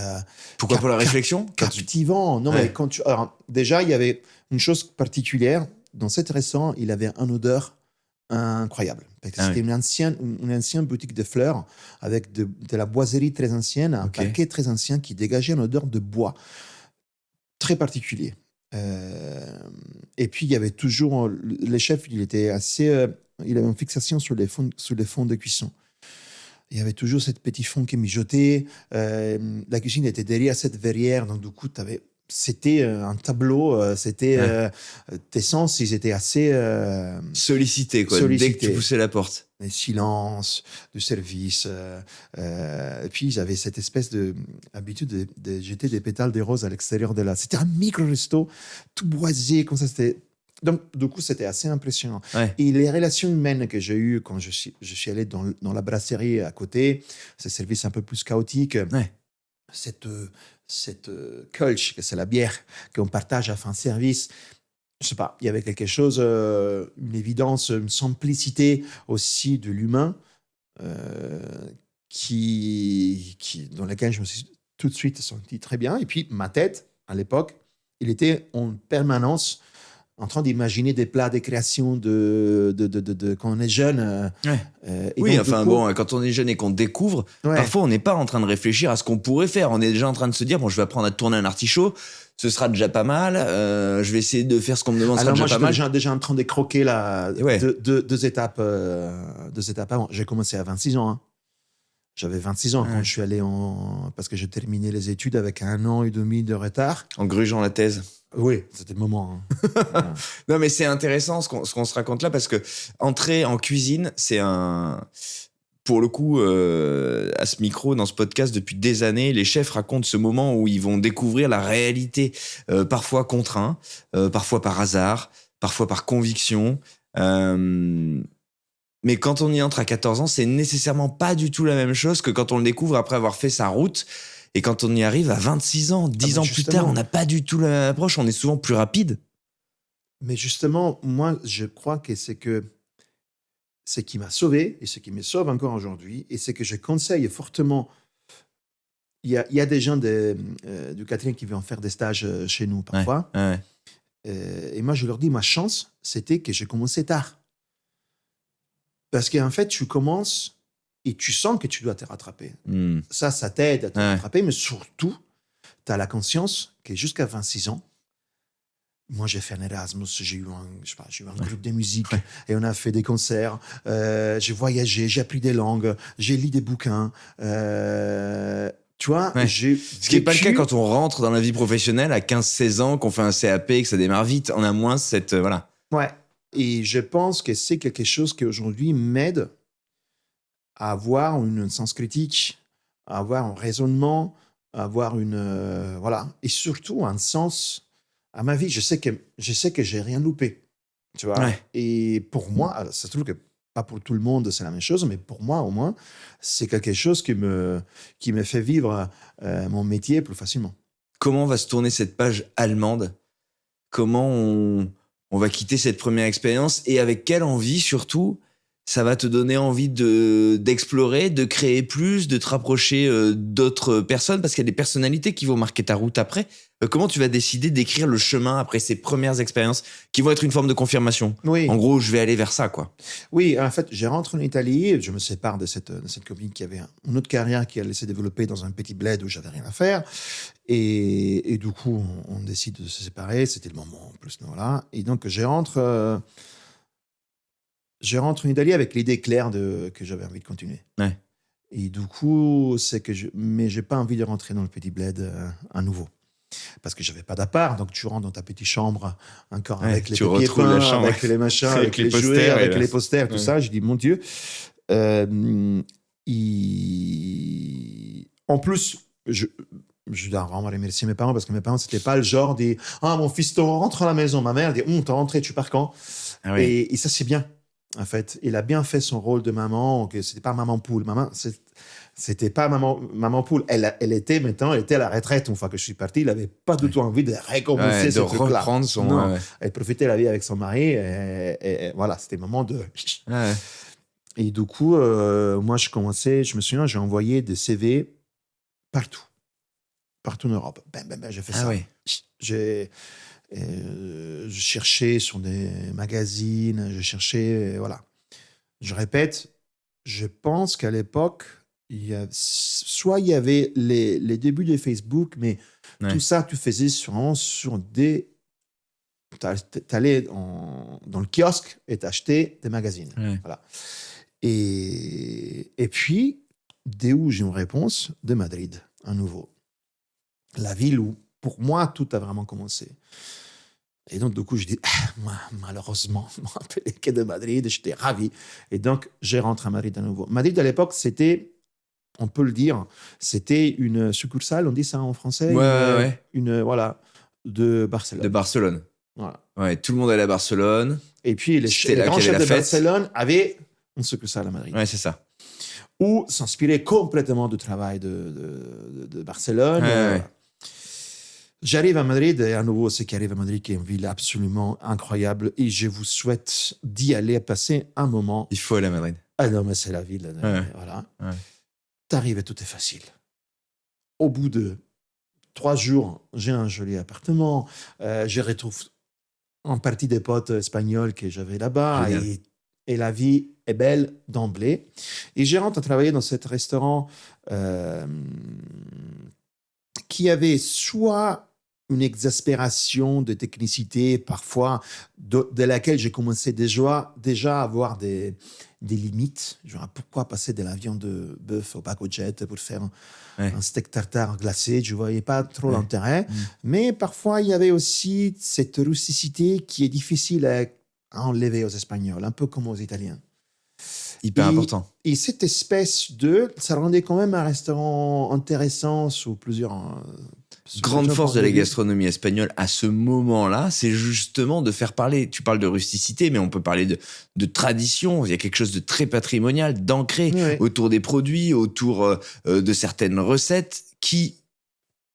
Pourquoi pour la réflexion? Captivant. Non, mais quand alors, déjà, il y avait une chose particulière. Dans cet restaurant, il avait une odeur incroyable. Parce que c'était une ancienne boutique de fleurs avec de la boiserie très ancienne, un parquet très ancien qui dégageait une odeur de bois très particulier. Et puis, il y avait toujours... Le chef, il était assez... il avait une fixation sur les fonds de cuisson. Il y avait toujours cette petit fond qui mijotait. La cuisine était derrière cette verrière. Donc, du coup, tu avais c'était un tableau, tes sens, ils étaient assez Sollicité, quoi, dès que tu poussais la porte. les silences du service. Et puis, j'avais cette espèce d'habitude de jeter des pétales de rose à l'extérieur de là. C'était un micro-resto, tout boisé, comme ça. Donc, du coup, c'était assez impressionnant. Ouais. Et les relations humaines que j'ai eues quand je suis allé dans la brasserie à côté, ce service un peu plus chaotique, Ouais. cette Kölsch, que c'est la bière qu'on partage à fin de service, je sais pas, il y avait quelque chose, une évidence, une simplicité aussi de l'humain euh, dans laquelle je me suis tout de suite senti très bien. Et puis ma tête, à l'époque, il était en permanence en train d'imaginer des plats, des créations quand on est jeune. Ouais. Et Oui, donc, enfin du coup, bon, quand on est jeune et qu'on découvre, ouais. parfois on n'est pas en train de réfléchir à ce qu'on pourrait faire. On est déjà en train de se dire, bon, je vais apprendre à tourner un artichaut, ce sera déjà pas mal. Je vais essayer de faire ce qu'on me demande, ce sera Alors moi, déjà pas j'étais mal. déjà en train de croquer Et ouais. deux étapes avant. J'ai commencé à 26 ans. Hein. J'avais 26 ans quand Ouais. je suis allé parce que j'ai terminé les études avec 1 an et demi de retard. En grugeant la thèse. Oui, c'était le moment. Hein. Voilà. Non, mais c'est intéressant ce qu'on se raconte là parce que entrer en cuisine, c'est pour le coup, à ce micro, dans ce podcast, depuis des années, les chefs racontent ce moment où ils vont découvrir la réalité, parfois contraint, parfois par hasard, parfois par conviction. Mais quand on y entre à 14 ans, c'est nécessairement pas du tout la même chose que quand on le découvre après avoir fait sa route. Et quand on y arrive à 26 ans, 10 ans plus tard, on n'a pas du tout la même approche. On est souvent plus rapide. Mais justement, moi, je crois que ce qui m'a sauvé et ce qui me sauve encore aujourd'hui, et c'est que je conseille fortement. Il y a des gens du catering qui viennent faire des stages chez nous parfois. Ouais. Et moi, je leur dis, ma chance, c'était que j'ai commencé tard. Parce qu'en fait, tu commences et tu sens que tu dois te rattraper. Hmm. Ça t'aide à te Ouais. rattraper, mais surtout, tu as la conscience que jusqu'à 26 ans, moi, j'ai fait un Erasmus, j'ai eu un groupe de musique et on a fait des concerts. J'ai voyagé, j'ai appris des langues, j'ai lu des bouquins. Tu vois, Ouais. j'ai Ce qui n'est pas le cas quand on rentre dans la vie professionnelle à 15-16 ans, qu'on fait un CAP, que ça démarre vite. On a moins cette... voilà. Ouais. Et je pense que c'est quelque chose qui aujourd'hui m'aide à avoir une sens critique, à avoir un raisonnement, à avoir voilà, et surtout un sens à ma vie. Je sais que j'ai rien loupé, tu vois. Ouais. Et pour moi, ça se trouve que pas pour tout le monde c'est la même chose, mais pour moi au moins, c'est quelque chose qui me fait vivre mon métier plus facilement. Comment va se tourner cette page allemande? Comment on va quitter cette première expérience et avec quelle envie surtout ça va te donner envie d'explorer, de créer plus, de te rapprocher d'autres personnes parce qu'il y a des personnalités qui vont marquer ta route après. Comment tu vas décider d'écrire le chemin après ces premières expériences qui vont être une forme de confirmation? Oui. En gros, je vais aller vers ça, quoi. Oui, en fait, je rentre en Italie, je me sépare de cette copine qui avait une autre carrière qui allait se développer dans un petit bled où j'avais rien à faire. Et du coup, on décide de se séparer. C'était le moment en plus. Voilà. Et donc, je rentre en Italie avec l'idée claire que j'avais envie de continuer. Ouais. Et du coup, mais j'ai pas envie de rentrer dans le petit bled à nouveau. Parce que j'avais pas d'appart, donc tu rentres dans ta petite chambre encore avec les papiers peints, chambre, avec les machins, avec les posters, jouets, avec les posters, tout Ouais. ça. Je dis, mon Dieu. En plus, je dois vraiment remercier mes parents parce que mes parents, c'était pas le genre des ah, mon fiston, rentre à la maison. Ma mère dit t'es rentré, tu pars quand? Ah oui. Et ça, c'est bien, en fait. Il a bien fait son rôle de maman, que c'était pas maman poule. C'était pas maman poule. Elle était à la retraite une fois que je suis parti. Il avait pas du tout envie de recommencer ce de truc-là. reprendre son... Non. ouais. Elle profitait de la vie avec son mari. Et voilà, c'était le moment de... Ouais. Et du coup, moi, je me souviens, j'ai envoyé des CV partout en Europe. J'ai fait ça. Oui. Je cherchais sur des magazines, voilà. Je répète, je pense qu'à l'époque, il y avait les débuts de Facebook, mais tout ça, tu faisais sur des... T'allais dans le kiosque et t'achetais des magazines. Ouais. Voilà. Et puis, dès où j'ai une réponse? De Madrid, à nouveau. La ville où, pour moi, tout a vraiment commencé. Et donc, du coup, je dis, moi, malheureusement, je me rappelais que de Madrid, j'étais ravi. Et donc, je rentre à Madrid à nouveau. Madrid, à l'époque, c'était, on peut le dire, c'était une succursale, on dit ça en français, Ouais, ouais, ouais. voilà, de De Barcelone. Barcelone. Voilà. Ouais, tout le monde allait à Barcelone. Et puis, C'était les là grands qu'il y avait chefs la de fête. Barcelone avaient une succursale à Madrid, Ouais, c'est ça. où s'inspirait complètement du travail de Barcelone. Ouais, ouais. Voilà. J'arrive à Madrid, et à nouveau, ce qui arrive à Madrid, qui est une ville absolument incroyable, et je vous souhaite d'y aller, passer un moment. Il faut aller à Madrid. Ah non, mais c'est la ville. Ouais. Voilà. Ouais. T'arrives et tout est facile. Au bout de 3 jours, j'ai un joli appartement. Je retrouve en partie des potes espagnols que j'avais là-bas. Génial. Et la vie est belle d'emblée. Et je rentre à travailler dans cet restaurant qui avait soit une exaspération de technicité, parfois, de laquelle j'ai commencé déjà à avoir des limites. Genre, pourquoi passer de la viande de bœuf au Paco-Jet pour faire un steak tartare glacé? Je ne voyais pas trop l'intérêt. Mais parfois, il y avait aussi cette rusticité qui est difficile à enlever aux Espagnols, un peu comme aux Italiens. Hyper important. Et cette espèce ça rendait quand même un restaurant intéressant sous plusieurs... Grande force de la gastronomie espagnole à ce moment-là, c'est justement de faire parler. Tu parles de rusticité, mais on peut parler de tradition. Il y a quelque chose de très patrimonial, d'ancré autour des produits, autour de certaines recettes qui,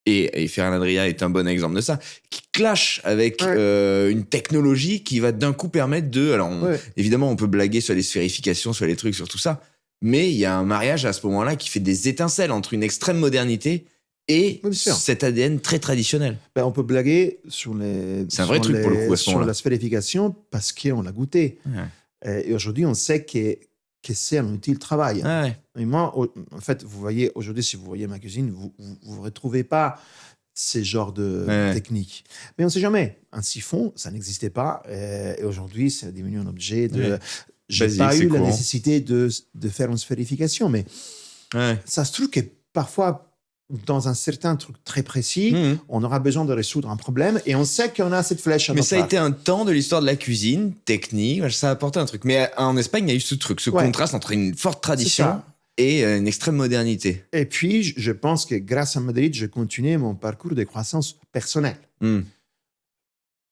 et Ferran Adrià est un bon exemple de ça, qui clash avec une technologie qui va d'un coup permettre de... Alors, évidemment, on peut blaguer sur les sphérifications, sur les trucs, sur tout ça, mais il y a un mariage à ce moment-là qui fait des étincelles entre une extrême modernité et cet ADN très traditionnel. Ben, on peut blaguer sur les... C'est un vrai truc pour le coup à ce moment-là. Sur la sphérification parce qu'on l'a goûté. Et aujourd'hui, on sait que c'est un outil de travail. Et moi, en fait, vous voyez, aujourd'hui, si vous voyez ma cuisine, vous ne retrouvez pas ces genres de techniques. Mais on ne sait jamais. Un siphon, ça n'existait pas. Et aujourd'hui, c'est devenu un objet de... Je n'ai pas eu la nécessité de faire une sphérification, mais ça se trouve que parfois, dans un certain truc très précis, on aura besoin de résoudre un problème et on sait qu'on a cette flèche à Mais notre ça a part. été un temps de l'histoire de la cuisine, technique, ça a apporté un truc. Mais en Espagne, il y a eu ce truc, ce contraste entre une forte tradition et une extrême modernité. Et puis, je pense que grâce à Madrid, je continuais mon parcours de croissance personnelle.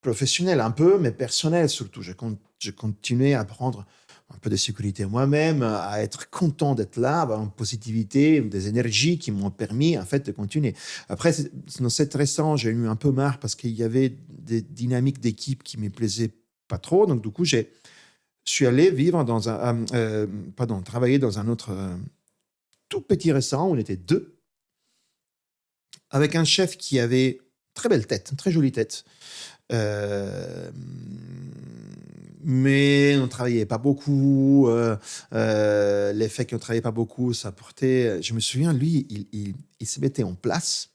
Professionnelle un peu, mais personnelle surtout. Je continuais à prendre un peu de sécurité moi-même, à être content d'être là, avoir une positivité, des énergies qui m'ont permis en fait de continuer. Après, dans cet restaurant, j'ai eu un peu marre parce qu'il y avait des dynamiques d'équipe qui me plaisaient pas trop. Donc du coup, je suis allé vivre travailler dans un autre tout petit restaurant où on était 2, avec un chef qui avait très belle tête, une très jolie tête. Mais on ne travaillait pas beaucoup. L'effet qu'on ne travaillait pas beaucoup, ça portait... Je me souviens, lui, il se mettait en place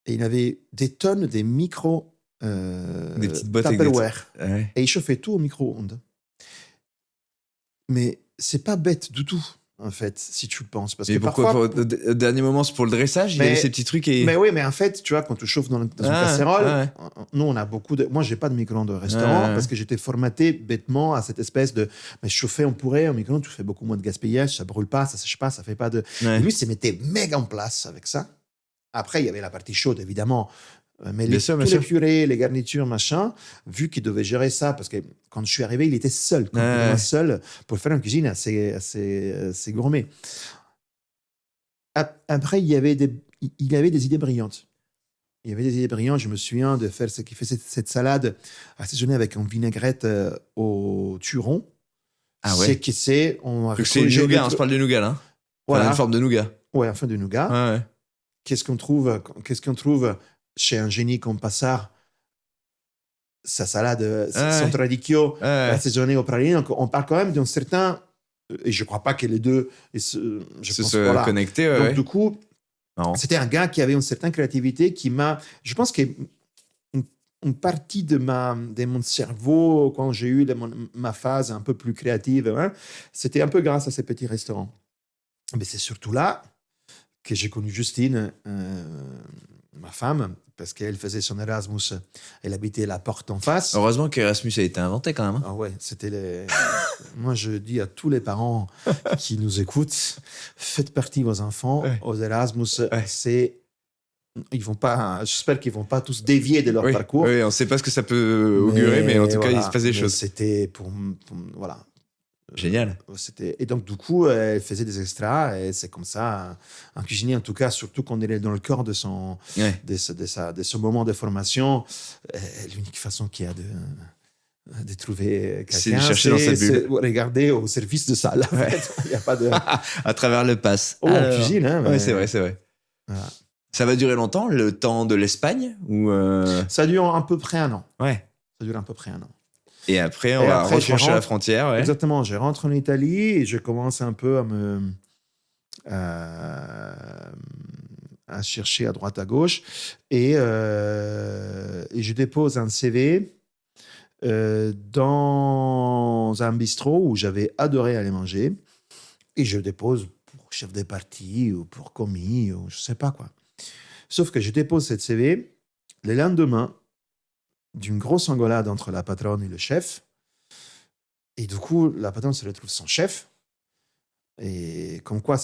et il avait des tonnes, des micros des petites boîtes Tupperware. Et il chauffait tout au micro-ondes. Mais c'est pas bête du tout, en fait, si tu le penses. Parce mais que pourquoi parfois, au dernier moment, c'est pour le dressage, il y avait ces petits trucs et... Mais oui, mais en fait, tu vois, quand tu chauffes dans une casserole, nous, on a beaucoup de... Moi, j'ai pas de micro-ondes au restaurant parce que j'étais formaté bêtement à cette espèce de... Mais chauffer, on pourrait, au micro-ondes, tu fais beaucoup moins de gaspillage, ça brûle pas, ça sèche pas, ça fait pas de... Et lui, il se mettait méga en place avec ça. Après, il y avait la partie chaude, évidemment. Mais tous les purées, les garnitures, machin, vu qu'il devait gérer ça, parce que quand je suis arrivé, il était seul, complètement seul, pour faire une cuisine assez gourmet. Après, il y avait des idées brillantes. Il y avait des idées brillantes. Je me souviens de faire ce qui fait cette salade assaisonnée avec une vinaigrette au turon. Ah ouais. C'est qui c'est c'est du nougat, on se parle de nougat, là. Voilà. Une forme de nougat. Ouais, en forme de nougat. Ouais. Qu'est-ce qu'on trouve chez un génie comme Passard? Sa salade, son radicchio assaisonné au praline. Donc, on parle quand même d'un certain... Et je ne crois pas que les deux se connectaient. Donc, du coup, c'était un gars qui avait une certaine créativité qui m'a... Je pense qu'une partie de mon cerveau, quand j'ai eu ma phase un peu plus créative, c'était un peu grâce à ces petits restaurants. Mais c'est surtout là que j'ai connu Justine, ma femme, parce qu'elle faisait son Erasmus, elle habitait la porte en face. Heureusement qu'Erasmus a été inventé quand même. Ah ouais, c'était les. Moi, je dis à tous les parents qui nous écoutent, faites partie vos enfants Ouais. aux Erasmus. Ouais. Ils vont pas. J'espère qu'ils vont pas tous dévier de leur Oui, parcours. oui, on ne sait pas ce que ça peut augurer, mais en tout cas, il se passe des mais choses. C'était voilà. Génial. Et donc, du coup, elle faisait des extras, et c'est comme ça, un cuisinier, en tout cas, surtout quand il est dans le corps de son moment de formation, l'unique façon qu'il y a de trouver quelqu'un, c'est de chercher dans sa bulle. Regarder au service de salle. En fait. Il y a pas de. À travers le pass. En cuisine, hein. Ouais, c'est vrai. Voilà. Ça va durer longtemps, le temps de l'Espagne ou Ça dure à peu près un an. Ouais. Ça dure à peu près un an. Et après, on va refranchir la frontière. Ouais. Exactement. Je rentre en Italie et je commence un peu à chercher à droite, à gauche. Et je dépose un CV dans un bistrot où j'avais adoré aller manger. Et je dépose pour chef de parti ou pour commis ou je sais pas quoi. Sauf que je dépose cette CV le lendemain d'une grosse engueulade entre la patronne et le chef. Et du coup, la patronne se retrouve sans chef. Et comme quoi,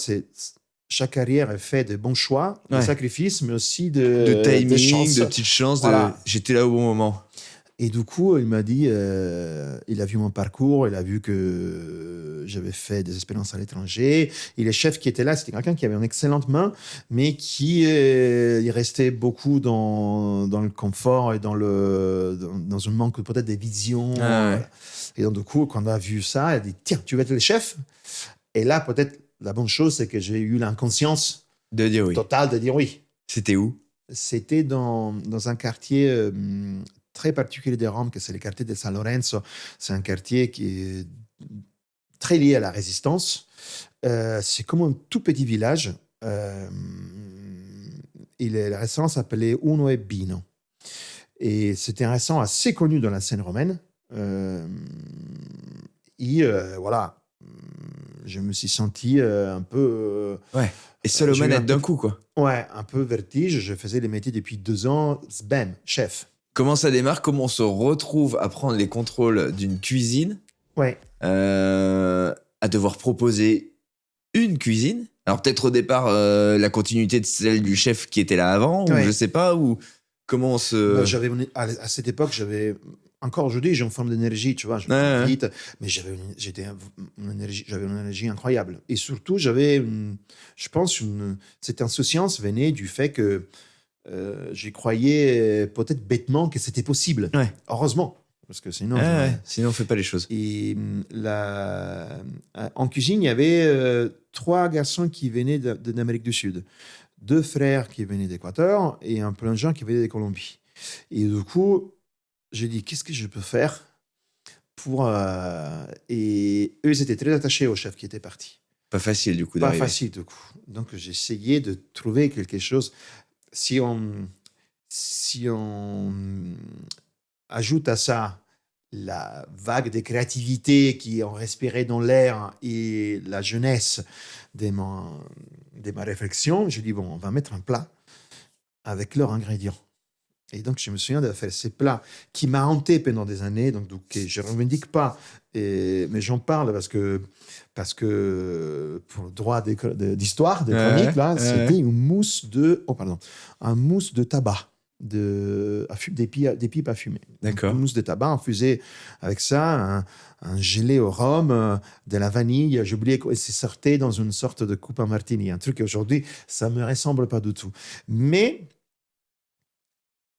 chaque carrière est faite de bons choix, de sacrifices, mais aussi de timing, chance. de petites chances. Voilà. J'étais là au bon moment. Et du coup, il m'a dit, il a vu mon parcours, il a vu que j'avais fait des expériences à l'étranger. Et le chef qui était là, c'était quelqu'un qui avait une excellente main, mais qui il restait beaucoup dans le confort et dans un manque peut-être des visions. Et donc, du coup, quand on a vu ça, il a dit, tiens, tu vas être le chef. Et là, peut-être, la bonne chose, c'est que j'ai eu l'inconscience de dire oui. Totale de dire oui. C'était où? C'était dans un quartier très particulier de Rome, que c'est le quartier de San Lorenzo. C'est un quartier qui est très lié à la résistance. C'est comme un tout petit village. Et le restaurant s'appelait Uno e Bino. Et c'était un restaurant assez connu dans la scène romaine. Voilà, je me suis senti un peu... Et seul aux manettes d'un coup, quoi. Ouais, un peu vertige. Je faisais les métiers depuis 2 ans. Bam, chef. Comment ça démarre? Comment on se retrouve à prendre les contrôles d'une cuisine? Ouais. À devoir proposer une cuisine? Alors peut-être au départ, la continuité de celle du chef qui était là avant, ou je sais pas, ou comment on se... À cette époque, j'avais... Encore aujourd'hui, j'ai une forme d'énergie, tu vois, je vais vite, mais j'avais une énergie incroyable. Et surtout, je pense, cette insouciance venait du fait que j'y croyais peut-être bêtement que c'était possible. Ouais. Heureusement, parce que sinon... sinon, on fait pas les choses. Et en cuisine, il y avait 3 garçons qui venaient d'Amérique du Sud. 2 frères qui venaient d'Équateur et un plongeur qui venait de Colombie. Et du coup, j'ai dit, qu'est-ce que je peux faire pour... Et eux, ils étaient très attachés au chef qui était parti. Pas facile, du coup, d'arriver. Pas facile, du coup. Donc, j'ai essayé de trouver quelque chose. Si on ajoute à ça la vague de créativité qui ont respiré dans l'air et la jeunesse de ma réflexion, j'ai dit, bon, on va mettre un plat avec leurs ingrédients. Et donc, je me souviens de faire ces plats qui m'ont hanté pendant des années, donc je ne revendique pas, mais j'en parle parce que pour le droit d'histoire, de chronique, là, c'était un mousse de tabac, des pipes à fumer. D'accord. Une mousse de tabac, on faisait avec ça un gelé au rhum, de la vanille, j'ai oublié, et c'est sorti dans une sorte de coupe à martini, un truc aujourd'hui, ça ne me ressemble pas du tout. Mais...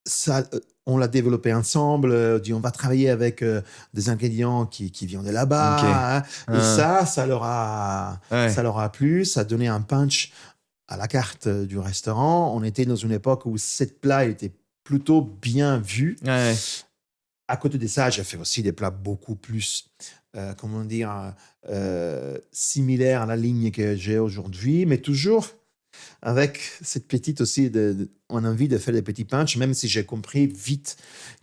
ça, on l'a développé ensemble, on va travailler avec des ingrédients qui viennent de là-bas. Et ça leur a plu, ça a donné un punch à la carte du restaurant. On était dans une époque où cette plat était plutôt bien vu. À côté de ça, j'ai fait aussi des plats beaucoup plus, similaires à la ligne que j'ai aujourd'hui, mais toujours avec cette petite aussi, on a envie de faire des petits punchs, même si j'ai compris vite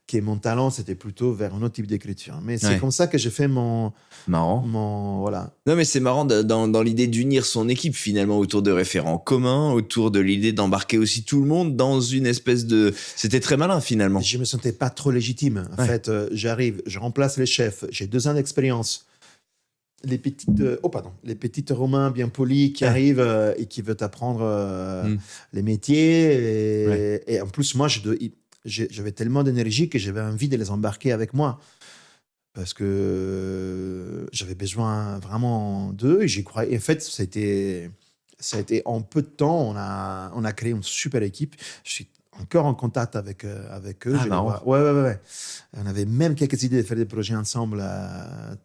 que mon talent, c'était plutôt vers un autre type d'écriture. Mais c'est Ouais. comme ça que j'ai fait Marrant. voilà. Non, mais c'est marrant dans l'idée d'unir son équipe finalement autour de référents communs, autour de l'idée d'embarquer aussi tout le monde dans une espèce de... C'était très malin finalement. Je me sentais pas trop légitime. En fait, j'arrive, je remplace les chefs, j'ai 2 ans d'expérience. Les petites Romains bien polis qui arrivent et qui veulent apprendre les métiers. Et en plus, moi, j'avais tellement d'énergie que j'avais envie de les embarquer avec moi. Parce que j'avais besoin vraiment d'eux et j'y croyais. Et en fait, ça a été en peu de temps, on a créé une super équipe. Je suis encore en contact avec eux. Ah, marrant. Ouais. On avait même quelques idées de faire des projets ensemble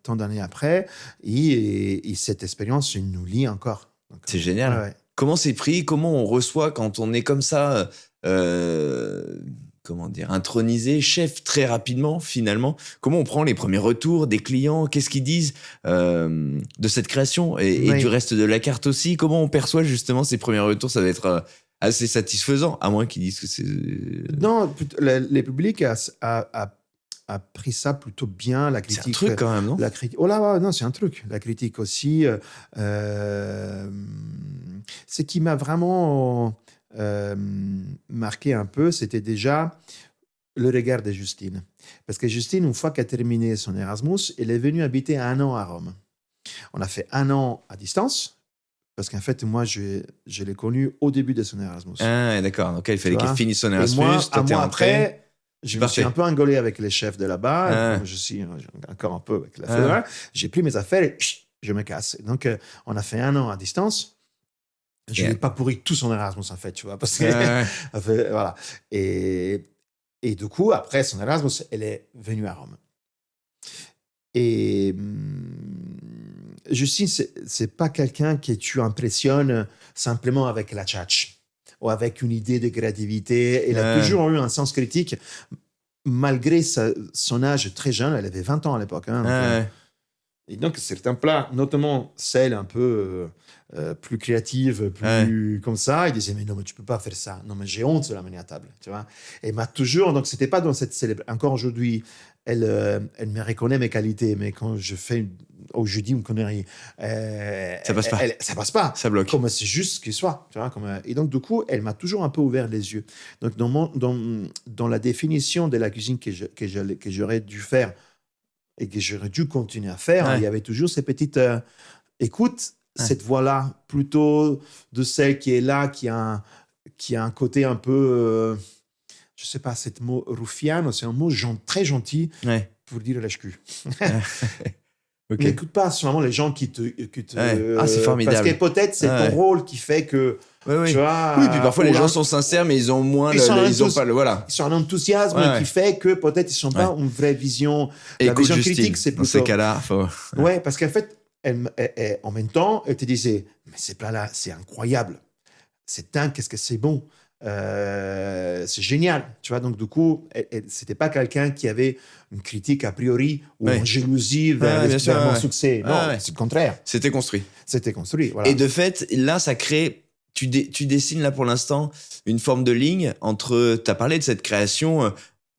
tant d'années après. Et cette expérience, elle nous lie encore. Donc, c'est génial. Ouais. Comment c'est pris? Comment on reçoit quand on est comme ça comment dire, intronisé, chef très rapidement finalement? Comment on prend les premiers retours des clients? Qu'est-ce qu'ils disent de cette création et du reste de la carte aussi? Comment on perçoit justement ces premiers retours? Ça va être assez satisfaisant, à moins qu'ils disent que c'est... Non, les publics a pris ça plutôt bien, la critique. C'est un truc quand même, non? La critique. Oh là, non, c'est un truc. La critique aussi. Ce qui m'a vraiment marqué un peu, c'était déjà le regard de Justine. Parce que Justine, une fois qu'elle a terminé son Erasmus, elle est venue habiter 1 an à Rome. On a fait 1 an à distance. Parce qu'en fait, moi, je l'ai connue au début de son Erasmus. Ah, d'accord. Donc, il fallait qu'elle finisse son Erasmus. Toi, t'es rentré. Après, je me suis un peu engueulé avec les chefs de là-bas. Je suis encore un peu avec la fédérale. J'ai pris mes affaires et je me casse. Donc, on a fait 1 an à distance. Je n'ai pas pourri tout son Erasmus, en fait, tu vois. Parce que, voilà. Et du coup, après son Erasmus, elle est venue à Rome. Et Justine, c'est pas quelqu'un que tu impressionnes simplement avec la tchatch ou avec une idée de créativité. Elle a toujours eu un sens critique, malgré son âge très jeune. Elle avait 20 ans à l'époque. Et donc, certains plats, notamment celles un peu plus créatives, plus comme ça, il disait, mais non, mais tu peux pas faire ça. Non, mais j'ai honte de la mener à table, tu vois. Et m'a toujours, donc c'était pas dans cette célébration. Encore aujourd'hui, elle me reconnaît mes qualités, mais quand je fais, ou je dis une connerie, ça passe pas. Ça passe pas. Ça bloque. Comme c'est juste ce qu'il soit, tu vois. Et donc, du coup, elle m'a toujours un peu ouvert les yeux. Donc, dans la définition de la cuisine que j'aurais dû faire, et que j'aurais dû continuer à faire, il y avait toujours ces petites... écoute, cette voix-là, plutôt de celle qui est là, qui a un côté un peu... je ne sais pas, ce mot ruffiano, c'est un mot très gentil pour dire lèche-cul. Okay. N'écoute pas seulement les gens qui te c'est formidable. Parce que peut-être c'est ton rôle qui fait que... Tu vois, oui, puis parfois les gens sont sincères, mais ils ont moins... Ils sont un enthousiasme qui fait que peut-être ils ne sont pas une vraie vision. La vision critique, c'est plutôt... Dans ces cas-là, faut... Ouais, parce qu'en fait, en même temps, elle te disait, mais c'est pas là, c'est incroyable. C'est dingue, qu'est-ce que c'est bon. C'est génial, tu vois. Donc, du coup, c'était pas quelqu'un qui avait une critique a priori ou une jalousie vers mon succès. Non, c'est le contraire. C'était construit. Voilà. Et de fait, là, ça crée... Tu dessines là pour l'instant une forme de ligne entre... Tu as parlé de cette création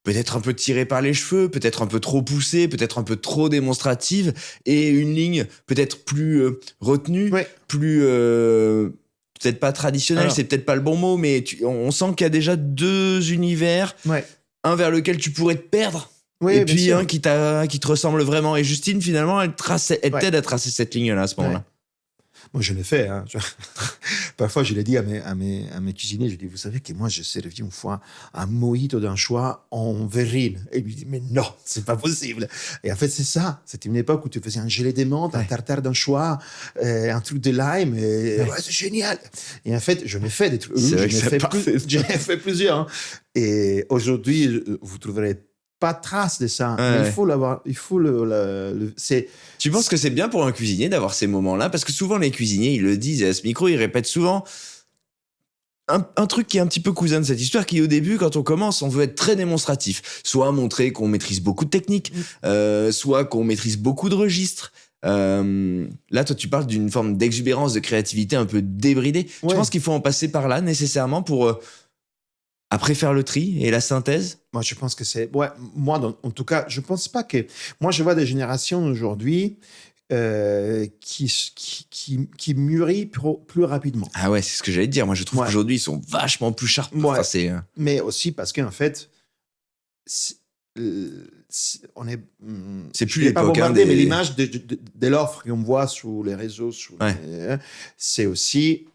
peut-être un peu tirée par les cheveux, peut-être un peu trop poussée, peut-être un peu trop démonstrative, et une ligne peut-être plus retenue, plus... peut-être pas traditionnelle, c'est peut-être pas le bon mot, mais on sent qu'il y a déjà 2 univers, un vers lequel tu pourrais te perdre, et puis un qui te ressemble vraiment. Et Justine, finalement, elle t'aide à tracer cette ligne-là à ce moment-là. Moi, je l'ai fait. Hein. Parfois, je l'ai dit à mes cuisiniers, je dis, vous savez que moi, j'ai servi une fois un mojito d'un choix en verrine. Et il me dit, mais non, c'est pas possible. Et en fait, c'est ça. C'était une époque où tu faisais un gelé de menthe, un tartare d'un choix, un truc de lime. Et c'est génial. Et en fait, je m'ai fait des trucs. J'en ai fait plusieurs. Hein. Et aujourd'hui, vous trouverez pas trace de ça. Mais il faut l'avoir. Il faut Tu penses que c'est bien pour un cuisinier d'avoir ces moments-là? Parce que souvent, les cuisiniers, ils le disent, et à ce micro, ils répètent souvent un truc qui est un petit peu cousin de cette histoire, qui au début, quand on commence, on veut être très démonstratif. Soit montrer qu'on maîtrise beaucoup de techniques, soit qu'on maîtrise beaucoup de registres. Là, toi, tu parles d'une forme d'exubérance, de créativité un peu débridée. Tu Ouais. penses qu'il faut en passer par là nécessairement pour après faire le tri et la synthèse? Moi, je pense que c'est. Ouais, moi, en tout cas, je pense pas que. Moi, je vois des générations aujourd'hui qui mûrit plus rapidement. Ah ouais, c'est ce que j'allais te dire. Moi, je trouve Ouais. qu'aujourd'hui, ils sont vachement plus sharp. Enfin, Ouais. c'est... Mais aussi parce qu'en fait, c'est- on est. C'est Je plus dirais pas l'époque, hein, bombardé, mais des... l'image de l'offre qu'on voit sur les réseaux, Ouais, c'est aussi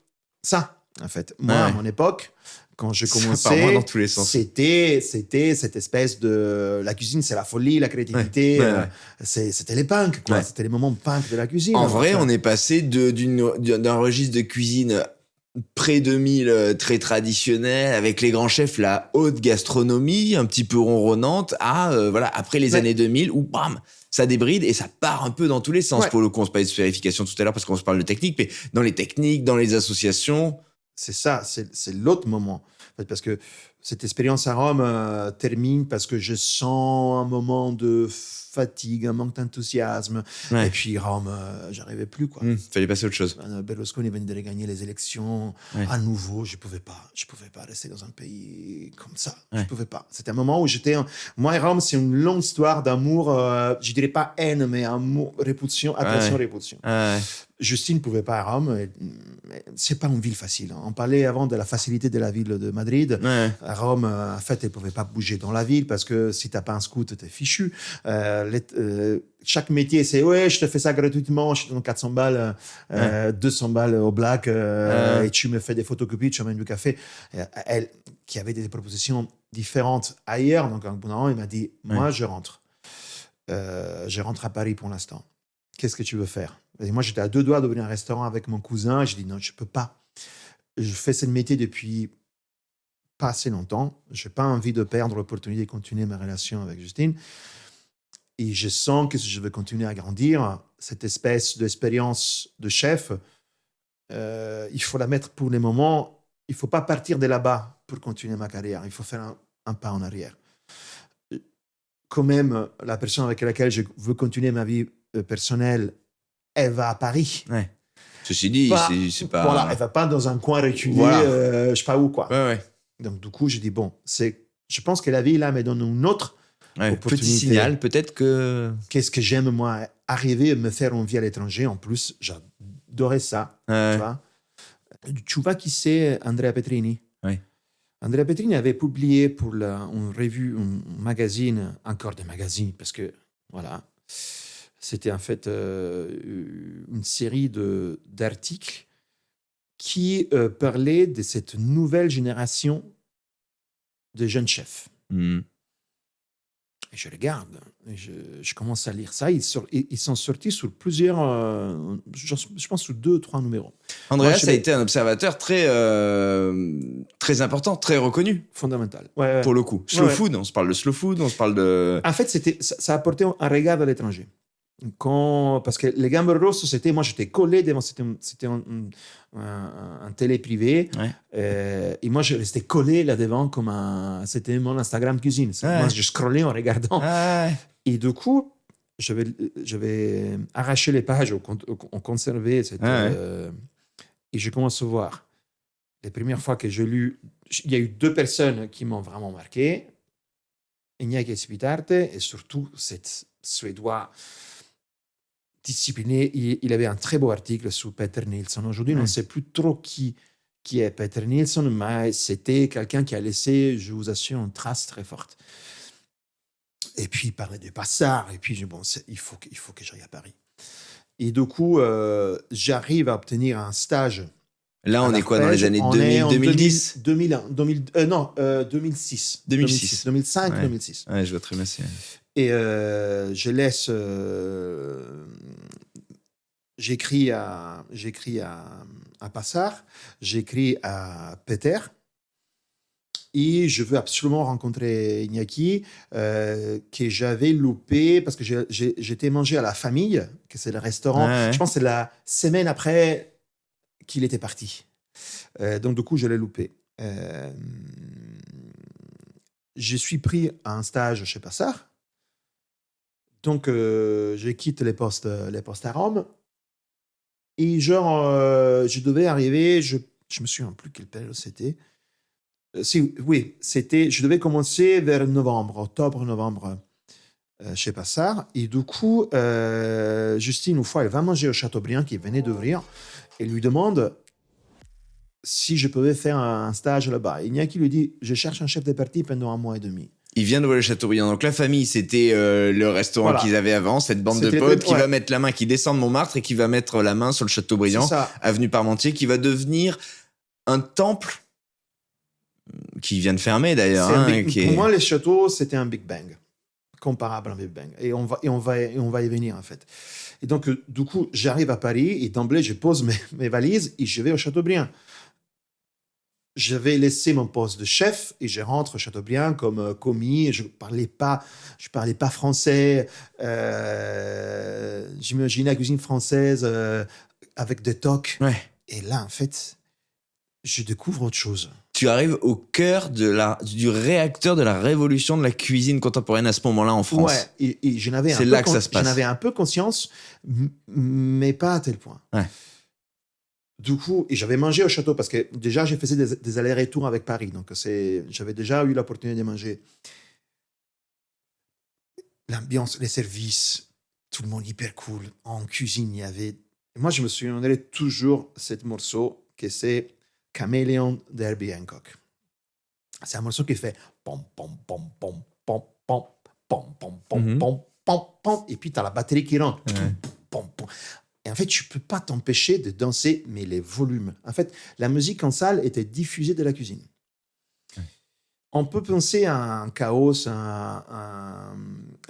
ça, en fait. ouais, Moi, à ouais. mon époque, quand je Ça part moins dans commençais, tous les sens. c'était cette espèce de la cuisine, c'est la folie, la Ouais, créativité. ouais, ouais. C'était les punks, quoi. Ouais. C'était les moments punk de la cuisine. En Donc, vrai, on est passé d'un registre de cuisine pré-2000 très traditionnel, avec les grands chefs, la haute gastronomie, un petit peu ronronnante, à voilà, après les ouais, années 2000, où bam, ça débride et ça part un peu dans tous les sens. ouais. Pour le coup, on se parlait de sphérification tout à l'heure parce qu'on se parle de technique, mais dans les techniques, dans les associations... C'est ça, c'est l'autre moment. En fait, parce que cette expérience à Rome termine parce que je sens un moment de fatigue, un manque d'enthousiasme. Et Ouais, puis Rome, j'arrivais plus, quoi. fallait passer à autre chose. Berlusconi venait de gagner les élections Ouais, à nouveau. Je pouvais pas rester dans un pays comme ça. Je ouais, pouvais pas. C'était un moment où moi et Rome, c'est une longue histoire d'amour. Je dirais pas haine, mais amour, répulsion, attraction, ouais, répulsion. ouais, Justine ne pouvait pas à Rome. C'est pas une ville facile, hein. On parlait avant de la facilité de la ville de Madrid. ouais, À Rome, en fait, elle ne pouvait pas bouger dans la ville parce que si tu n'as pas un scout, tu es fichu. Chaque métier, c'est ouais, je te fais ça gratuitement, je te donne 400 balles, ouais, 200 balles au black, ouais, et tu me fais des photocopies, tu amènes du café. Elle, qui avait des propositions différentes ailleurs, donc un bon moment, il m'a dit ouais. moi, je rentre. Je rentre à Paris pour l'instant. Qu'est-ce que tu veux faire? Et moi, j'étais à deux doigts d'ouvrir un restaurant avec mon cousin. Je dis non, je peux pas. Je fais ce métier depuis pas assez longtemps. Je n'ai pas envie de perdre l'opportunité de continuer ma relation avec Justine. Et je sens que si je veux continuer à grandir, cette espèce d'expérience de chef, il faut la mettre pour les moments. Il ne faut pas partir de là-bas pour continuer ma carrière. Il faut faire un pas en arrière. Quand même, la personne avec laquelle je veux continuer ma vie personnelle, elle va à Paris. Ouais. Ceci dit, Pas, c'est voilà, elle pas... va pas dans un coin reculé, Voilà. je sais pas où, quoi. Ouais, ouais. Donc, du coup, j'ai dit, bon, je pense que la vie, là, me donne une autre Ouais. Petit opportunité. signal, peut-être que... Qu'est-ce que j'aime, moi, arriver à me faire une vie à l'étranger. En plus, j'adorais ça, tu Ouais, vois. Tu vois qui c'est Andrea Petrini? ouais. Andrea Petrini avait publié pour une revue, un magazine, encore des magazines, parce que, voilà, c'était en fait une série d'articles qui parlaient de cette nouvelle génération de jeunes chefs. Hmm. Et je regarde, et je commence à lire ça. Ils sont sortis sur plusieurs, je pense, sur 2 ou 3 numéros. Moi, Andreas je a l'ai été un observateur très important, très reconnu, fondamental. Ouais, pour le coup. ouais, Slow ouais. food, on se parle de slow food, on se parle de... En fait, ça apportait un regard à l'étranger. Parce que les Gamber Rosso, moi, j'étais collé devant, c'était un télé privé, Ouais. et moi, je restais collé là-devant c'était mon Instagram cuisine. Ouais. Moi, je scrollais en regardant. Ouais. Et du coup, je vais arracher les pages, on conservait Ouais. et je commence à voir. Les premières fois que j'ai lu, il y a eu 2 personnes qui m'ont vraiment marqué. Iñaki Espitarte et surtout cette Suédois discipliné. Il avait un très beau article sur Peter Nilsson. Aujourd'hui, on ne sait plus trop qui est Peter Nilsson, mais c'était quelqu'un qui a laissé, je vous assure, une trace très forte. Et puis, il parlait de Passard. Et puis, bon, il faut que j'aille à Paris. Et du coup, j'arrive à obtenir un stage. Là, on est quoi, dans les années on 2000, est en 2010 non, 2006. 2006. 2005, Ouais. 2006. Ouais, je vois très bien. Et je laisse. J'écris à Passard, j'écris à Peter, et je veux absolument rencontrer Iñaki, que j'avais loupé parce que j'étais mangé à la famille, que c'est le restaurant. Ouais. Je pense que c'est la semaine après qu'il était parti. Donc, du coup, je l'ai loupé. Je suis pris à un stage chez Passard. Donc, je quitte les postes à Rome. Et genre, je devais arriver, je me souviens plus quelle période c'était. Oui, c'était, je devais commencer vers novembre, octobre-novembre, chez Passard. Et du coup, Justine, une fois, elle va manger au Chateaubriand qui venait d'ouvrir et lui demande si je pouvais faire un stage là-bas. Et Iñaki lui dit, je cherche un chef de partie pendant 1 mois et demi. Il vient de voir le Chateaubriand. Donc la famille, c'était le restaurant Voilà. qu'ils avaient avant, cette bande de C'était potes qui ouais. va mettre la main, qui descend de Montmartre et qui va mettre la main sur le C'est Chateaubriand, ça. avenue Parmentier, qui va devenir un temple qui vient de fermer d'ailleurs. Pour moi, les châteaux, c'était un Big Bang, comparable à un Big Bang. Et on va y venir, en fait. Et donc, du coup, j'arrive à Paris et d'emblée, je pose mes valises et je vais au Chateaubriand. Je vais laisser mon poste de chef et je rentre au Chateaubriand comme commis. Je parlais pas français. J'imaginais la cuisine française avec des tocs. Ouais. Et là, en fait, je découvre autre chose. Tu arrives au cœur du réacteur de la révolution de la cuisine contemporaine à ce moment-là en France. Ouais, et C'est là que ça se passe. J'en avais un peu conscience, mais pas à tel point. Ouais. Du coup, et j'avais mangé au château parce que déjà, j'ai fait des allers-retours avec Paris. Donc, j'avais déjà eu l'opportunité de manger. L'ambiance, les services, tout le monde hyper cool. En cuisine, il y avait... Moi, je me souviendrai toujours de ce morceau que c'est Caméléon d'Herbie Hancock. C'est un morceau qui fait pom pom pom pom pom pom pom pom pom pom pom pom et puis tu as la batterie qui rentre. Pom, pom. Et en fait, tu peux pas t'empêcher de danser, mais les volumes. En fait, la musique en salle était diffusée de la cuisine. On peut penser à un chaos, à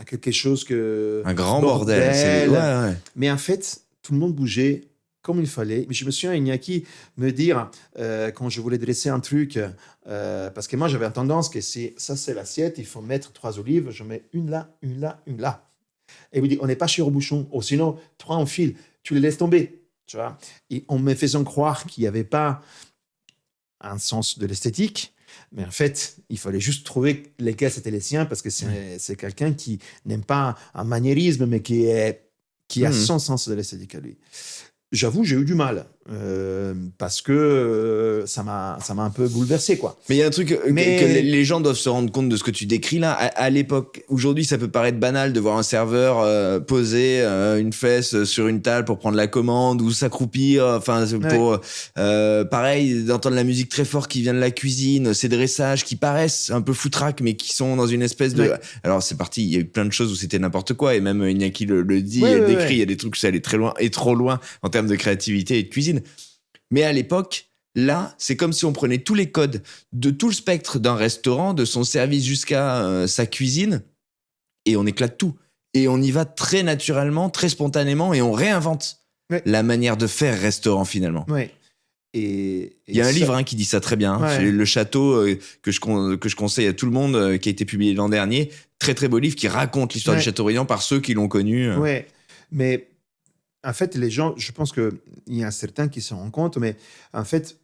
quelque chose que... Un grand bordel. Ouais. Mais en fait, tout le monde bougeait comme il fallait. Mais je me souviens, Iñaki me dire, quand je voulais dresser un truc, parce que moi, j'avais tendance que ça, c'est l'assiette, il faut mettre 3 olives, je mets une là, une là, une là. Et il me dit, on n'est pas chez Robouchon, ou sinon, 3 en fil, tu les laisses tomber. Tu vois. Et en me faisant croire qu'il n'y avait pas un sens de l'esthétique, mais en fait, il fallait juste trouver lesquels c'était les siens, parce que c'est quelqu'un qui n'aime pas un maniérisme, mais qui a son sens de l'esthétique à lui. J'avoue, j'ai eu du mal parce que ça m'a un peu bouleversé, quoi. Mais il y a un truc que les gens doivent se rendre compte de ce que tu décris là. À l'époque, aujourd'hui, ça peut paraître banal de voir un serveur poser une fesse sur une table pour prendre la commande ou s'accroupir. Enfin, pour pareil, d'entendre la musique très fort qui vient de la cuisine, ces dressages qui paraissent un peu foutraques, mais qui sont dans une espèce de. Alors c'est parti. Il y a eu plein de choses où c'était n'importe quoi, et même Iñaki le dit, décrit. Il y a des trucs où ça allait très loin et trop loin en termes de créativité et de cuisine. Mais à l'époque, là, c'est comme si on prenait tous les codes de tout le spectre d'un restaurant, de son service jusqu'à sa cuisine, et on éclate tout. Et on y va très naturellement, très spontanément, et on réinvente la manière de faire restaurant finalement. Ouais. Il y a un livre qui dit ça très bien. C'est Le Château, que je conseille à tout le monde, qui a été publié l'an dernier. Très très beau livre qui raconte l'histoire du Chateaubriand par ceux qui l'ont connu. Ouais, mais en fait, les gens, je pense qu'il y a certains qui se rendent compte, mais en fait,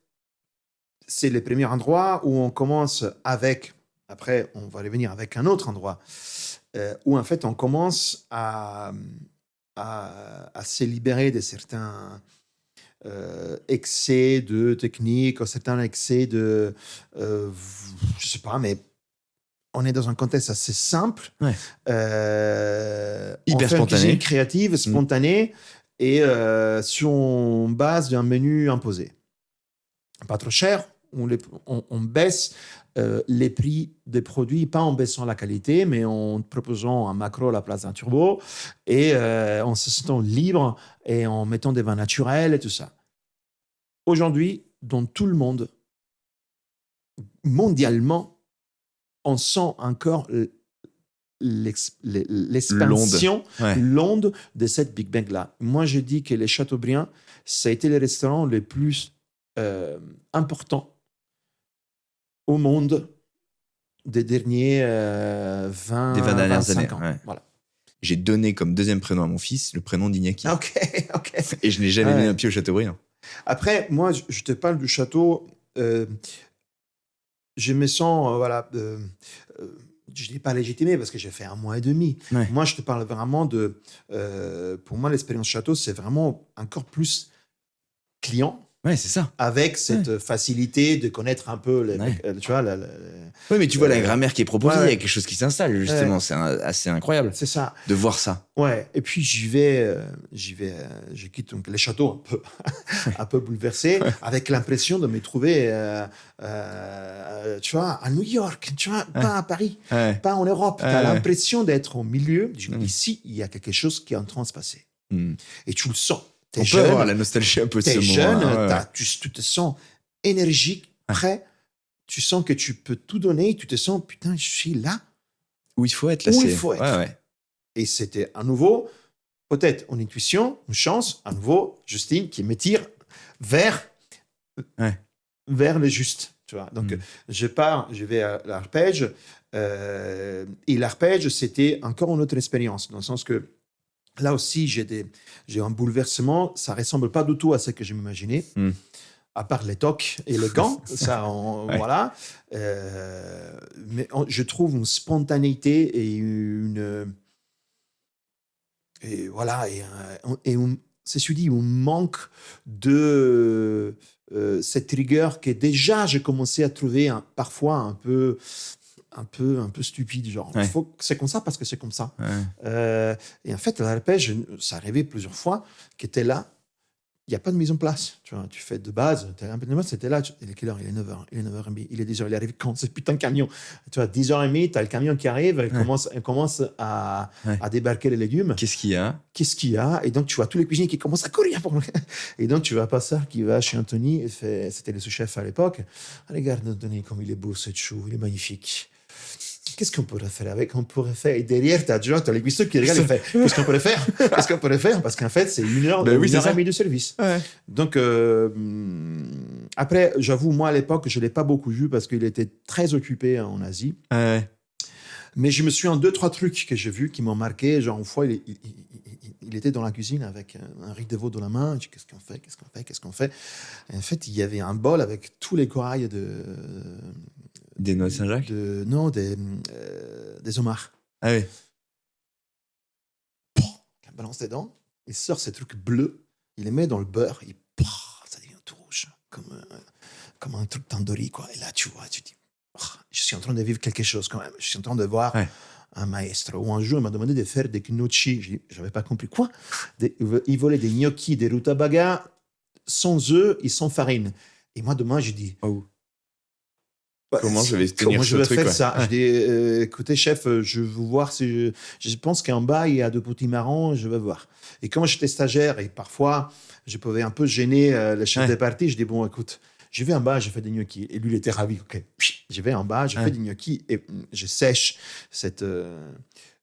c'est le premier endroit où on commence avec, après, on va revenir avec un autre endroit, où en fait, on commence à se libérer de certains excès de technique, certains excès de, je sais pas, mais on est dans un contexte assez simple, hyper spontané, créative, spontanée, et sur base d'un menu imposé. Pas trop cher, on baisse les prix des produits, pas en baissant la qualité, mais en proposant un macro à la place d'un turbo, et en se sentant libre, et en mettant des vins naturels et tout ça. Aujourd'hui, dans tout le monde, mondialement, on sent encore l'expansion, l'onde de cette Big Bang-là. Moi, je dis que les Chateaubriand, ça a été les restaurants les plus importants au monde des derniers 20 dernières années. Ans. Voilà. J'ai donné comme deuxième prénom à mon fils le prénom d'Iñaki. Ok. Et je n'ai jamais mis un pied au Chateaubriand. Après, moi, je te parle du château. Je me sens, je dis pas légitimé parce que j'ai fait 1 mois et demi. Ouais. Moi, je te parle vraiment de... pour moi, l'expérience château, c'est vraiment encore plus client Ouais, c'est ça. avec cette facilité de connaître un peu, tu vois, Oui, mais tu vois la grammaire qui est proposée, il y a ouais. quelque chose qui s'installe, justement. C'est assez incroyable c'est ça. de voir ça. Ouais. Et puis, je quitte donc les châteaux un peu bouleversé, avec l'impression de me trouver, tu vois, à New York, tu vois, pas à Paris, Ouais. pas en Europe. Tu as Ouais. l'impression d'être au milieu. Ici, il y a quelque chose qui est en train de se passer. Mm. Et tu le sens. T'es On peut jeune, avoir la nostalgie un peu de ce t'es jeune, moment-là. Ouais. tu te sens énergique, prêt. Tu sens que tu peux tout donner. Tu te sens, putain, je suis là Où il faut être, là. où il faut être. Ouais. Et c'était à nouveau, peut-être une intuition, une chance, à nouveau, Justine qui me tire vers le juste. Tu vois. Donc, je vais à l'arpège. Et l'arpège, c'était encore une autre expérience, dans le sens que là aussi, j'ai un bouleversement. Ça ressemble pas du tout à ce que je m'imaginais, à part les tocs et les gants. Ça, voilà. Mais je trouve une spontanéité et et voilà, c'est ce que je dis, un manque de cette rigueur que déjà j'ai commencé à trouver parfois un peu stupide, genre c'est comme ça parce que c'est comme ça. Et en fait, à l'arpège, ça arrivait plusieurs fois qu'il était là. Il n'y a pas de mise en place. Tu vois, tu fais de base, c'était là. Il est quelle heure? Il est 9h. Il est 9h30. Il est 10h. Il arrive quand? Ce putain de camion. Tu vois, 10h30, tu as le camion qui arrive. Il commence à débarquer les légumes. Qu'est-ce qu'il y a? Et donc, tu vois tous les cuisiniers qui commencent à courir. Et donc, tu vois pas ça qui va chez Anthony. C'était le sous-chef à l'époque. Regarde Anthony, comme il est beau, ce chou. Il est magnifique. Qu'est-ce qu'on pourrait faire avec? On pourrait faire. Et derrière, tu as les cuisiniers qui regardent et fait qu'est-ce qu'on pourrait faire? Qu'est-ce qu'on pourrait faire? Parce qu'en fait, c'est 1 heure, une heure et demie de service. Ouais. Donc, après, j'avoue, moi, à l'époque, je ne l'ai pas beaucoup vu parce qu'il était très occupé en Asie. Mais je me suis en 2-3 trucs que j'ai vus qui m'ont marqué. Genre, une fois, il était dans la cuisine avec un riz de veau dans la main. Je dis, qu'est-ce qu'on fait? Et en fait, il y avait un bol avec tous les corails des noix de Saint-Jacques? Non, des homards. Ah oui. Il balance les dents, il sort ces trucs bleus, il les met dans le beurre, ça devient tout rouge, comme un truc tandoori, quoi. Et là, tu vois, tu te dis, je suis en train de vivre quelque chose quand même. Je suis en train de voir un maestro. Ou un jour, il m'a demandé de faire des gnocchi. Je n'avais pas compris. Quoi? Il volait des gnocchi, des rutabagas, sans œufs et sans farine. Et moi, demain, j'ai dit... Comment je vais tenir ce truc, faire ça? Je dis, écoutez, chef, je veux voir si je pense qu'en bas, il y a 2 petits marrons, je vais voir. Et comme j'étais stagiaire et parfois, je pouvais un peu gêner le chef de partie, je dis, bon, écoute, je vais en bas, je fais des gnocchis. Et lui, il était ravi. OK. Je vais en bas, je fais des gnocchis et je sèche cette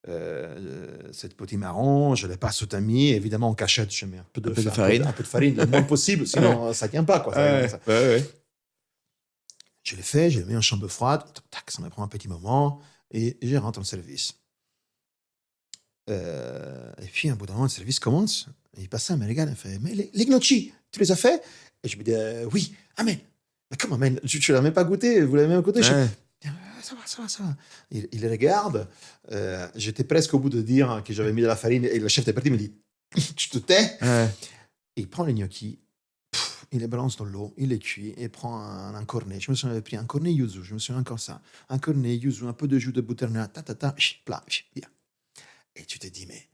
petit marron, je les passe au tamis. Évidemment, en cachette, je mets un peu de farine. Un peu de farine, le moins possible, sinon ça ne tient pas, quoi. Je l'ai fait, je l'ai mis en chambre froide, tac, ça me prend un petit moment, et je rentre en service. Et puis, un bout d'un moment, le service commence, et il passe ça, il me regarde, il me fait, mais les gnocchi, tu les as fait? Et je me dis, oui, amen. Mais comment, amen? Tu ne l'as même pas goûté, vous l'avez même goûté? Ça va. Il regarde, j'étais presque au bout de dire que j'avais mis de la farine, et le chef de partie me dit, tu te tais? Et il prend les gnocchis, il les balance dans l'eau, il les cuit et prend un cornet. Je me souviens, pris un cornet yuzu, je me souviens encore ça. Un cornet yuzu, un peu de jus de butternut, plat, bien. Et tu te dis, mais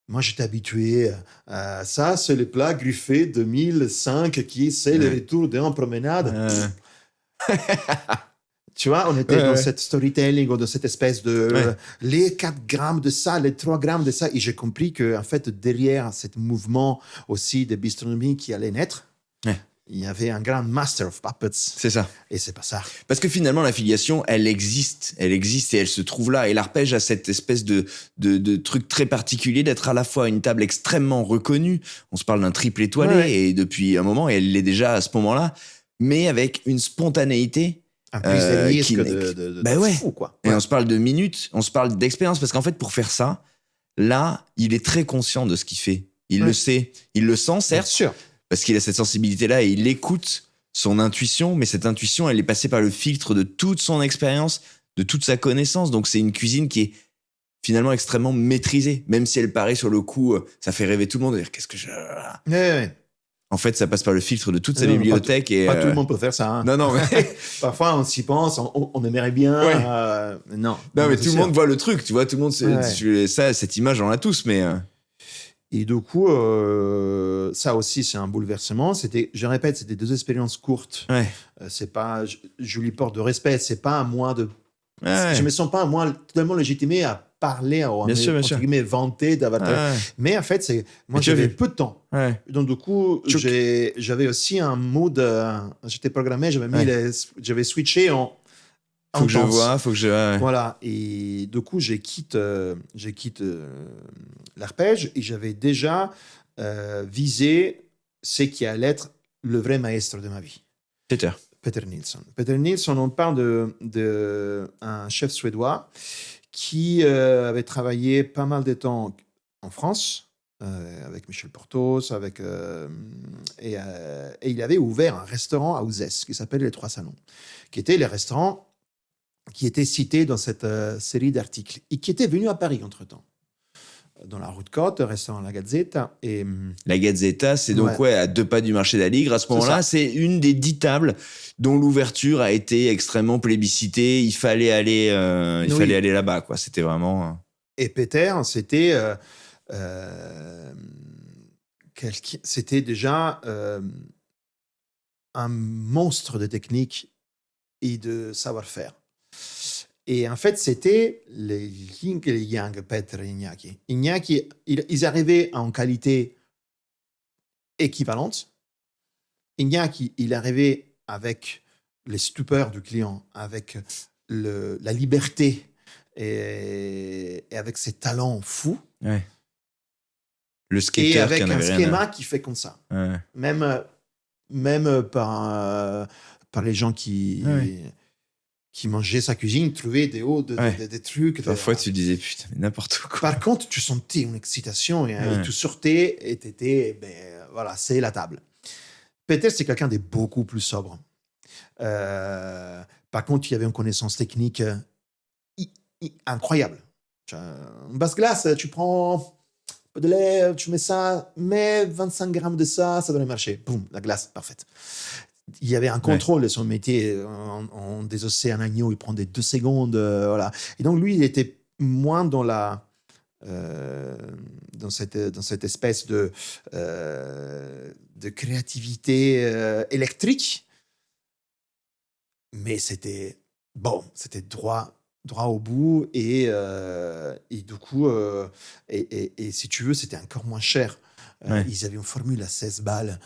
moi, j'étais habitué à ça, c'est le plat Griffé 2005 qui c'est le retour d'un promenade. Tu vois, on était dans cette storytelling, dans cette espèce de les 4 grammes de ça, les 3 grammes de ça. Et j'ai compris que, en fait, derrière ce mouvement aussi de bistronomie qui allait naître, il y avait un grand master of puppets. C'est ça. Et c'est pas ça. Parce que finalement, l'affiliation, elle existe et elle se trouve là. Et l'arpège a cette espèce de truc très particulier d'être à la fois une table extrêmement reconnue. On se parle d'un triple étoilé et depuis un moment, et elle l'est déjà à ce moment-là, mais avec une spontanéité. Un plus de risque de fou, quoi. Et on se parle de minutes, on se parle d'expérience. Parce qu'en fait, pour faire ça, là, il est très conscient de ce qu'il fait. Il le sait. Il le sent, certes. Bien sûr. Parce qu'il a cette sensibilité-là et il écoute son intuition, mais cette intuition, elle est passée par le filtre de toute son expérience, de toute sa connaissance. Donc c'est une cuisine qui est finalement extrêmement maîtrisée, même si elle paraît sur le coup, ça fait rêver tout le monde de dire qu'est-ce que je... Ouais. En fait, ça passe par le filtre de toute sa Non, bibliothèque. Pas tout le monde peut faire ça. Hein. Non, mais... Parfois, on s'y pense, on aimerait bien. Ouais. Non, mais tout le monde voit le truc, tu vois, tout le monde, cette image, on l'a tous, mais... Et du coup, ça aussi, c'est un bouleversement. Je répète, c'était 2 expériences courtes. Ouais. C'est pas, je lui porte de respect. C'est pas à moi de. Ouais. Je me sens pas à moi totalement légitimé à parler, à bien sûr. vanter d'avoir. Ouais. Mais en fait, moi, j'avais peu de temps. Ouais. Donc du coup, j'avais aussi un mood. J'étais programmé, j'avais switché en. Faut que je... Ouais. Voilà, et du coup, j'ai quitté l'arpège et j'avais déjà visé ce qui allait être le vrai maître de ma vie. Peter Nilsson. Peter Nilsson, on parle de un chef suédois qui avait travaillé pas mal de temps en France, avec Michel Portos, et il avait ouvert un restaurant à Ouzès qui s'appelle Les Trois Salons, qui était les restaurants qui était cité dans cette série d'articles et qui était venu à Paris entre-temps. Dans la route Côte, restaurant La Gazzetta. La Gazzetta, c'est donc à 2 pas du marché d'Aligre. À ce moment-là, c'est une des 10 tables dont l'ouverture a été extrêmement plébiscitée. Il fallait aller, fallait aller là-bas, quoi. C'était vraiment... Et Peter, c'était déjà un monstre de technique et de savoir-faire. Et en fait, c'était les yin et les yang, Peter et Iñaki. Iñaki, ils arrivaient en qualité équivalente. Iñaki, il arrivait avec les stupeurs du client, avec la liberté et avec ses talents fous. Ouais. Le skater et avec un schéma qui fait comme ça. Ouais. Même par les gens qui mangeaient sa cuisine, trouvaient des trucs. Parfois, tu disais, putain, mais n'importe quoi. Par contre, tu sentais une excitation et tu sortais et t'étais, voilà, c'est la table. Peter, c'est quelqu'un de beaucoup plus sobre. Par contre, il y avait une connaissance technique incroyable. Une basse-glace, tu prends un peu de lait, tu mets ça, mets 25 grammes de ça devrait marcher. Boum, la glace, parfaite. Il y avait un contrôle de son métier. On désossait un agneau, il prend des 2 secondes. Voilà. Et donc, lui, il était moins dans cette espèce de créativité électrique. Mais c'était droit au bout. Et du coup, et si tu veux, c'était encore moins cher. Ils avaient une formule à 16 balles.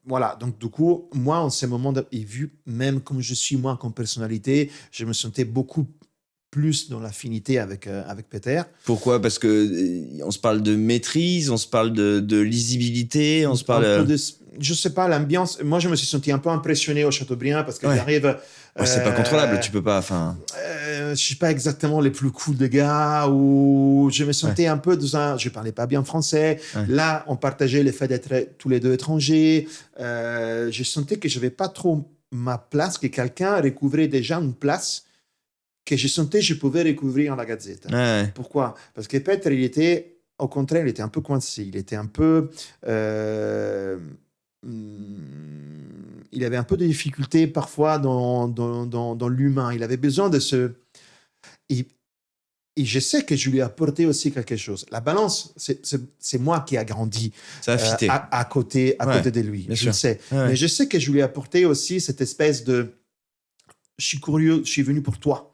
Voilà, donc du coup, moi, en ce moment, et vu même comme je suis, moi, comme personnalité, je me sentais beaucoup plus dans l'affinité avec Peter. Pourquoi ? Parce que on se parle de maîtrise, on se parle de lisibilité, on se parle... je sais pas, l'ambiance. Moi, je me suis senti un peu impressionné au Chateaubriand parce que j'arrive... c'est pas contrôlable, tu peux pas... je suis pas exactement les plus cool des gars, ou je me sentais un peu dans un... Je parlais pas bien français. Là, on partageait le fait d'être tous les deux étrangers. Je sentais que j'avais pas trop ma place, que quelqu'un recouvrait déjà une place que je sentais que je pouvais recouvrir en La Gazzetta. Pourquoi ? Parce que Peter, il était, au contraire, il était un peu coincé. Il était un peu... il avait un peu de difficultés parfois dans l'humain. Il avait besoin de se... Et je sais que je lui ai apporté aussi quelque chose. La balance, c'est moi qui a grandi à côté de lui. Je le sais. Mais je sais que je lui ai apporté aussi cette espèce de... Je suis curieux, je suis venu pour toi.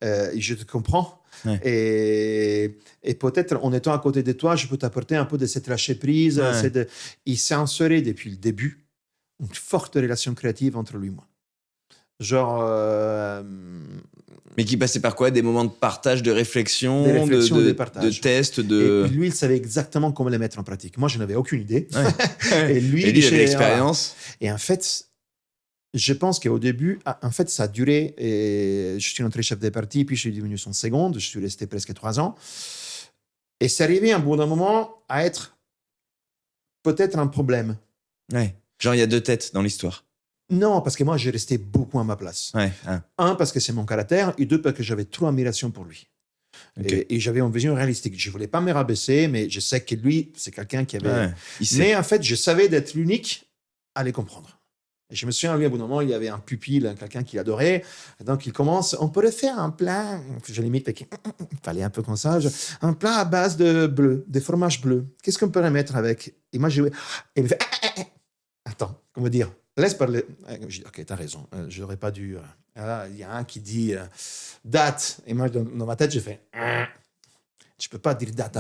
Et je te comprends. Et peut-être en étant à côté de toi, je peux t'apporter un peu de cette lâcher-prise. Il s'est inséré depuis le début une forte relation créative entre lui et moi. Genre... Mais qui passait par quoi ? Des moments de partage, de réflexion, de partage. De test, Et puis lui, il savait exactement comment les mettre en pratique. Moi, je n'avais aucune idée. Et lui, il avait l'expérience. Et en fait... Je pense qu'au début, en fait, ça a duré. Et je suis entré chef de parti, puis je suis devenu son second. Je suis resté presque 3 ans. Et c'est arrivé, un bout d'un moment, à être peut-être un problème. Genre, il y a 2 têtes dans l'histoire. Non, parce que moi, j'ai resté beaucoup à ma place. Ouais. Ah, Un, parce que c'est mon caractère, et deux, parce que j'avais trop d'admiration pour lui. ok. Et j'avais une vision réalistique. Je voulais pas me rabaisser, mais je sais que lui, c'est quelqu'un qui avait... Ouais, il sait. Mais en fait, je savais d'être l'unique à les comprendre. Et je me souviens, lui, à un bout d'un moment, il y avait un pupille, quelqu'un qu'il adorait. Et donc, il commence, on pourrait faire un plat, je l'imite, il fallait un peu comme ça, un plat à base de bleu, des fromages bleus. Qu'est-ce qu'on pourrait mettre avec? Et moi, et il me fait, attends, comment dire? Laisse parler. Je dis, ok, t'as raison, je n'aurais pas dû. Là, il y a un qui dit date. Et moi, dans ma tête, j'ai fait, je peux pas dire date.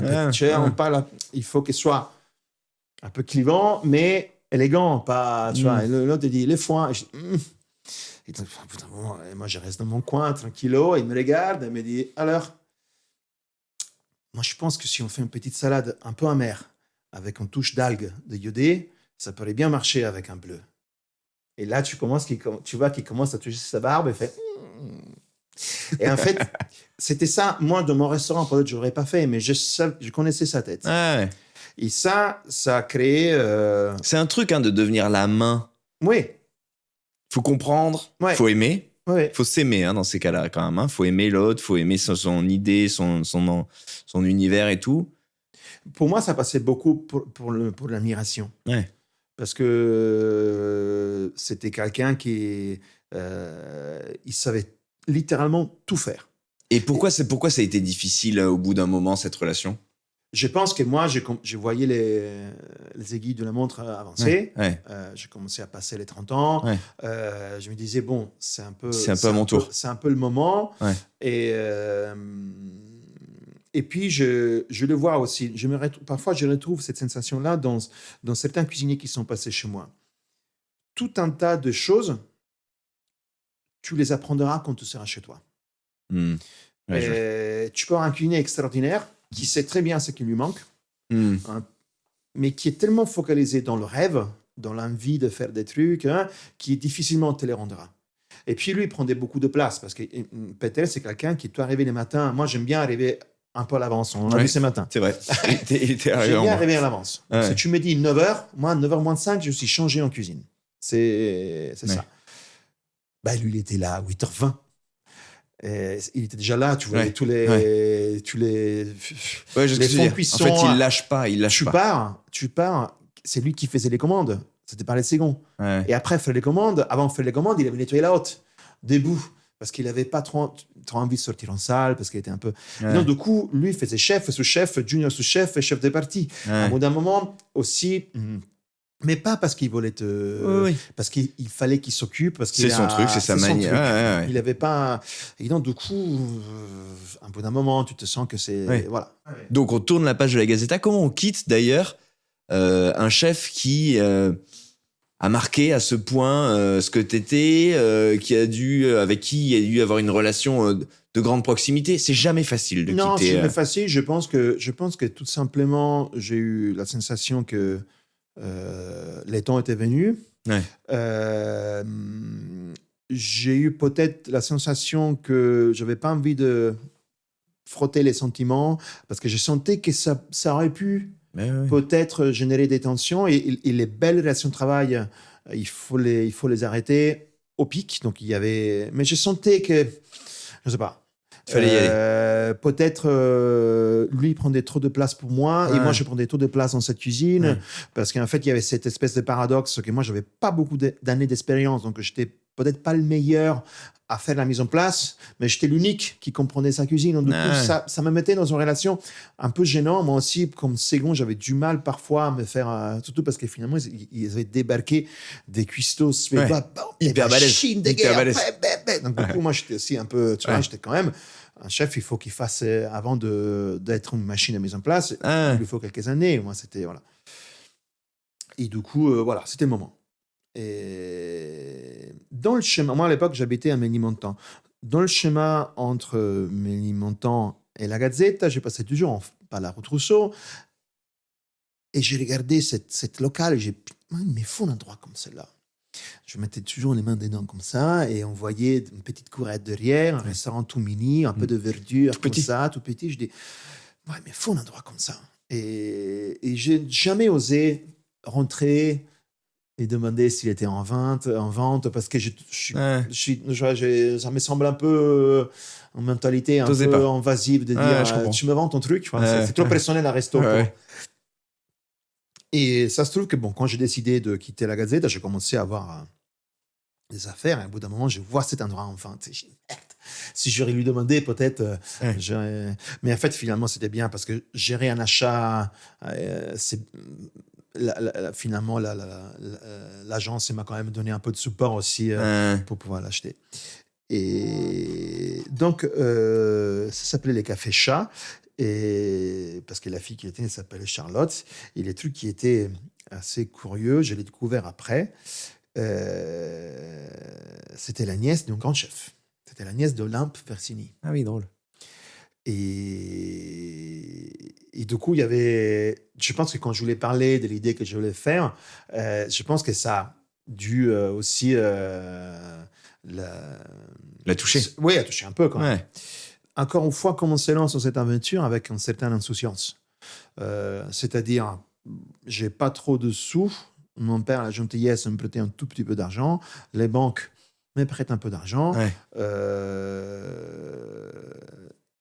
On parle, il faut qu'il soit un peu clivant, mais élégant, pas, tu vois. Et l'autre, il dit, les foins. Et donc, putain, et moi, je reste dans mon coin, tranquillo. Il me regarde, il me dit, alors, moi, je pense que si on fait une petite salade un peu amère, avec une touche d'algues de iodé, ça pourrait bien marcher avec un bleu. Et là, tu vois qu'il commence à toucher sa barbe et fait. Et en fait, c'était ça. Moi, de mon restaurant, peut-être je l'aurais pas fait, mais je connaissais sa tête. Ah, ouais. Et ça a créé. C'est un truc de devenir la main. Oui. Faut comprendre, Ouais. faut aimer. Ouais. Faut s'aimer dans ces cas-là quand même. Faut aimer l'autre, faut aimer son idée, son univers et tout. Pour moi, ça passait beaucoup pour l'admiration. Ouais. Parce que c'était quelqu'un qui il savait littéralement tout faire. Et pourquoi ça a été difficile au bout d'un moment, cette relation? Je pense que moi, je voyais les aiguilles de la montre avancer. Ouais. J'ai commencé à passer les 30 ans. Ouais. Je me disais, bon, c'est un peu à mon tour. C'est un peu le moment. Ouais. Et puis, je le vois aussi. Parfois, je retrouve cette sensation-là dans certains cuisiniers qui sont passés chez moi. Tout un tas de choses, tu les apprendras quand tu seras chez toi. Ouais, tu peux avoir un cuisinier extraordinaire qui sait très bien ce qui lui manque, mais qui est tellement focalisé dans le rêve, dans l'envie de faire des trucs, qui est difficilement te les rendra. Et puis lui, il prenait beaucoup de place, parce que Peter, c'est quelqu'un qui doit arriver les matins. Moi, j'aime bien arriver un peu à l'avance. On l'a vu ce matin. C'est vrai. Il était arrivé. J'aime bien arriver à l'avance. Ouais. Si tu me dis 9h, moi, 9h moins 5, je suis changé en cuisine. C'est ça. Bah, lui, il était là à 8h20. Et il était déjà là, tu voyais tous les fonds de cuisson. En fait, il lâche pas. Tu pars, c'est lui qui faisait les commandes. C'était par les secondes. Ouais. Et après, faire les commandes, avant de faire les commandes, il avait nettoyé la haute, debout, parce qu'il n'avait pas trop envie de sortir en salle, parce qu'il était un peu... Ouais. Non, du coup, lui, il faisait chef, sous-chef, junior sous-chef et chef de partie. Ouais. Au bout d'un moment, aussi... Mais pas parce qu'il voulait parce qu'il fallait qu'il s'occupe, parce c'est son truc, c'est sa manière. Ouais. Il n'avait pas. Et donc, du coup, un bout d'un moment, tu te sens que c'est. Ouais. Voilà. Donc, on tourne la page de la Gazzetta. Comment on quitte d'ailleurs un chef qui a marqué à ce point ce que t'étais, avec qui il y a dû avoir une relation de grande proximité? C'est jamais facile de quitter. Non, c'est jamais facile. Je pense que tout simplement, j'ai eu la sensation que les temps étaient venus. Ouais. J'ai eu peut-être la sensation que je n'avais pas envie de frotter les sentiments, parce que je sentais que ça aurait pu peut-être générer des tensions. Et les belles relations de travail, il faut les arrêter au pic. Donc, il y avait... Mais je sentais que... Je ne sais pas. Fallait y aller. Peut-être lui prenait trop de place pour moi et moi je prenais trop de place dans cette cuisine parce qu'en fait il y avait cette espèce de paradoxe que moi j'avais pas beaucoup d'années d'expérience, donc j'étais peut-être pas le meilleur à faire la mise en place, mais j'étais l'unique qui comprenait sa cuisine. Donc, du coup, ça me mettait dans une relation un peu gênante. Moi aussi, comme second, j'avais du mal parfois à me faire... surtout parce que finalement, ils avaient débarqué des cuistots suédois. Hyper balèze. Donc, du coup, moi, j'étais aussi un peu... Tu vois, j'étais quand même... Un chef, il faut qu'il fasse... Avant d'être une machine à mise en place, il lui faut quelques années. Moi, c'était... Voilà. Et du coup, voilà, c'était le moment. Et dans le schéma, moi à l'époque j'habitais à Ménilmontant. Dans le schéma entre Ménilmontant et la Gazzetta, j'ai passé toujours par la route Rousseau et j'ai regardé cette locale et j'ai dit, il me faut un endroit comme celle-là. Je mettais toujours les mains dedans comme ça et on voyait une petite courette derrière, un restaurant tout mini, un peu de verdure, tout petit. Ça, tout petit. Je dis, il me faut un endroit comme ça. Et j'ai jamais osé rentrer et demander s'il était en vente parce que ça me semble un peu en mentalité un T'osais peu pas. invasive de Ouais, je dire comprends. tu me vends ton truc. Enfin, Ouais. c'est trop personnel à resto. Ouais. Et ça se trouve que quand j'ai décidé de quitter la Gazette, j'ai commencé à avoir des affaires. Et au bout d'un moment, je vois cet endroit enfin. Je dis, merde. Si j'aurais lui demandé, peut-être. Ouais. Mais en fait, finalement, c'était bien parce que gérer un achat, c'est. Finalement, l'agence m'a quand même donné un peu de support aussi pour pouvoir l'acheter. Et donc, ça s'appelait les cafés chats. Et parce que la fille qui était, elle s'appelait Charlotte. Et les trucs qui étaient assez curieux, je l'ai découvert après. C'était la nièce d'un grand chef. C'était la nièce d'Olympe Versini. Ah oui, drôle. Et du coup, il y avait. Je pense que quand je voulais parler de l'idée que je voulais faire, je pense que ça a dû aussi La toucher. Oui, a touché un peu quand même. Ouais. Encore une fois, comment on se lance dans cette aventure avec une certaine insouciance. C'est-à-dire, j'ai pas trop de sous. Mon père, la gentillesse, me prêtait un tout petit peu d'argent. Les banques me prêtent un peu d'argent. Ouais.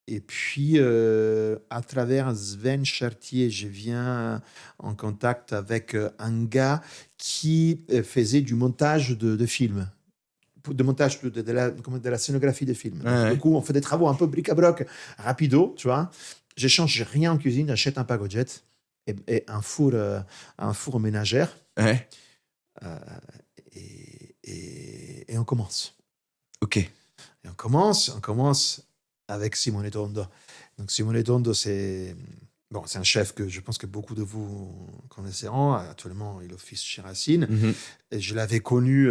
Et puis, à travers Sven Chartier, je viens en contact avec un gars qui faisait du montage de films. De montage de la scénographie de films. Donc, du coup, on fait des travaux un peu bric-à-broc, rapido, tu vois. J'échange rien en cuisine, j'achète un Pagojet et un four ménagère. Ouais. Et on commence. Ok. Et on commence avec Simone Tondo. Donc Simone Tondo, c'est un chef que je pense que beaucoup de vous connaisseront. Actuellement, il officie chez Racine. Mm-hmm. Et je l'avais connu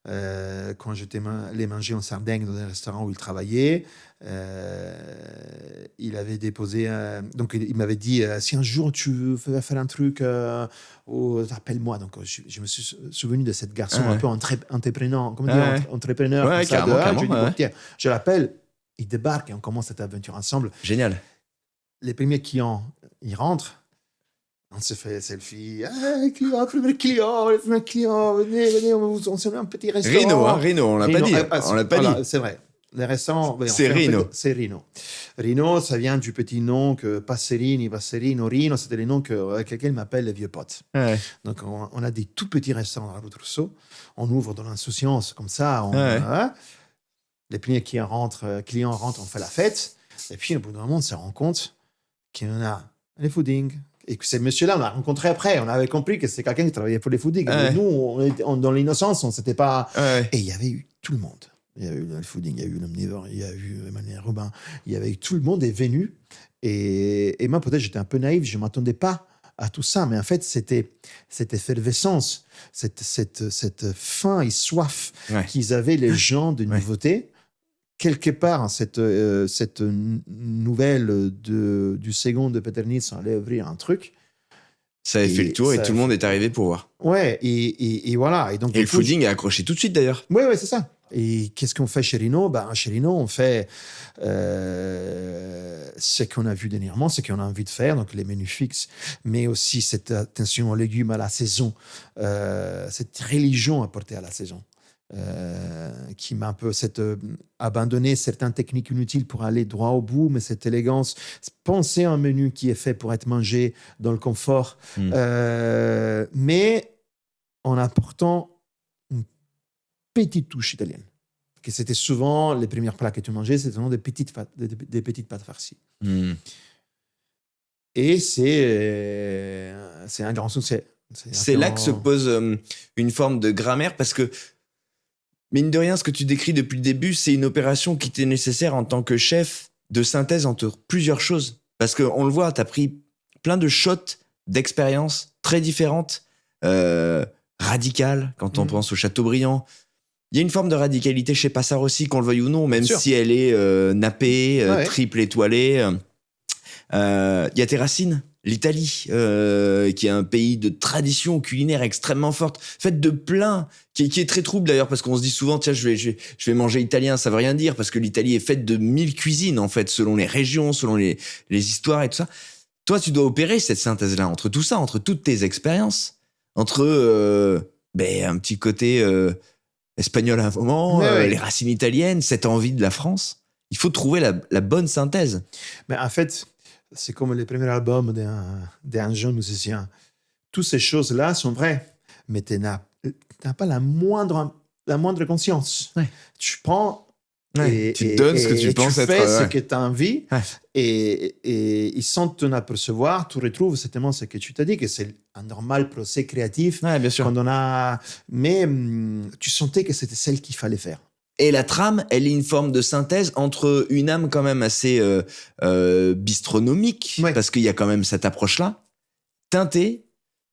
quand j'étais allé manger en Sardaigne dans un restaurant où il travaillait. Il avait déposé... donc, il m'avait dit, si un jour tu veux faire un truc, appelle-moi. Donc, je me suis souvenu de cet garçon un peu entrepreneur. Comment dire, entrepreneur. Ouais, comme ça, carrément. je dis, bon, tiens, je l'appelle. Il débarque et on commence cette aventure ensemble. Génial. Les premiers clients, ils rentrent. On se fait selfie. Premier client, venez, on se met un petit restaurant. Rino, on l'a pas dit. On l'a pas dit. C'est vrai. Les restaurants, c'est Rino. C'est Rino. Rino, ça vient du petit nom que Passerini, Rino, c'était les noms avec lesquels m'appellent les vieux potes. Ouais. Donc, on a des tout petits restaurants à la route Rousseau. On ouvre dans l'insouciance, comme ça. Les premiers clients rentrent, on fait la fête. Et puis, au bout d'un moment, on se rend compte qu'il y en a les foodings. Et que ces monsieur-là, on l'a rencontré après. On avait compris que c'est quelqu'un qui travaillait pour les foodings. Mais nous, on était dans l'innocence, on ne s'était pas... Et il y avait eu tout le monde. Il y a eu le fooding, il y a eu l'omnivore, il y a eu Emmanuel Robin. Il y avait eu tout le monde est venu. Et moi, peut-être, j'étais un peu naïf. Je ne m'attendais pas à tout ça. Mais en fait, c'était cette effervescence, cette faim et soif qu'ils avaient, les gens de nouveauté. Quelque part, cette nouvelle du second de Peter Nils allait ouvrir un truc. Ça avait fait le tour et tout le monde est arrivé pour voir. Ouais, et voilà. Et le fooding a accroché tout de suite d'ailleurs. Ouais, c'est ça. Et qu'est-ce qu'on fait chez Rino ? Chez Rino, on fait ce qu'on a vu dernièrement, ce qu'on a envie de faire, donc les menus fixes, mais aussi cette attention aux légumes, à la saison, cette religion apportée à la saison. Qui m'a un peu abandonné certaines techniques inutiles pour aller droit au bout, mais cette élégance, penser à un menu qui est fait pour être mangé dans le confort, mais en apportant une petite touche italienne. Que c'était souvent les premiers plats que tu mangeais, c'était souvent des petites pâtes farcies. Et c'est un grand succès. C'est là que se pose une forme de grammaire, parce que mine de rien, ce que tu décris depuis le début, c'est une opération qui t'est nécessaire en tant que chef de synthèse entre plusieurs choses. Parce qu'on le voit, tu as pris plein de shots d'expériences très différentes, radicales, quand on pense au Chateaubriand. Il y a une forme de radicalité chez Passard aussi, qu'on le veuille ou non, même si elle est nappée, triple étoilée. Il y a tes racines. L'Italie, qui est un pays de tradition culinaire extrêmement forte, faite de plein, qui est très trouble d'ailleurs, parce qu'on se dit souvent, tiens, je vais manger italien, ça veut rien dire, parce que l'Italie est faite de 1000 cuisines, en fait, selon les régions, selon les histoires et tout ça. Toi, tu dois opérer cette synthèse-là, entre tout ça, entre toutes tes expériences, entre un petit côté espagnol à un moment, Mais oui. les racines italiennes, cette envie de la France. Il faut trouver la bonne synthèse. Mais en fait, c'est comme les premiers albums d'un jeune musicien. Toutes ces choses-là sont vraies, mais tu n'as pas la moindre conscience. Ouais. Tu prends Ouais, tu te donnes ce que tu penses tu être. fais ce que tu as envie, Ouais. et sans t'en apercevoir, tu retrouves certainement ce que tu t'as dit, que c'est un normal procès créatif. Ouais, bien sûr. Quand on a... Mais tu sentais que c'était celle qu'il fallait faire. Et la trame, elle est une forme de synthèse entre une âme quand même assez bistronomique, Ouais. parce qu'il y a quand même cette approche-là, teintée,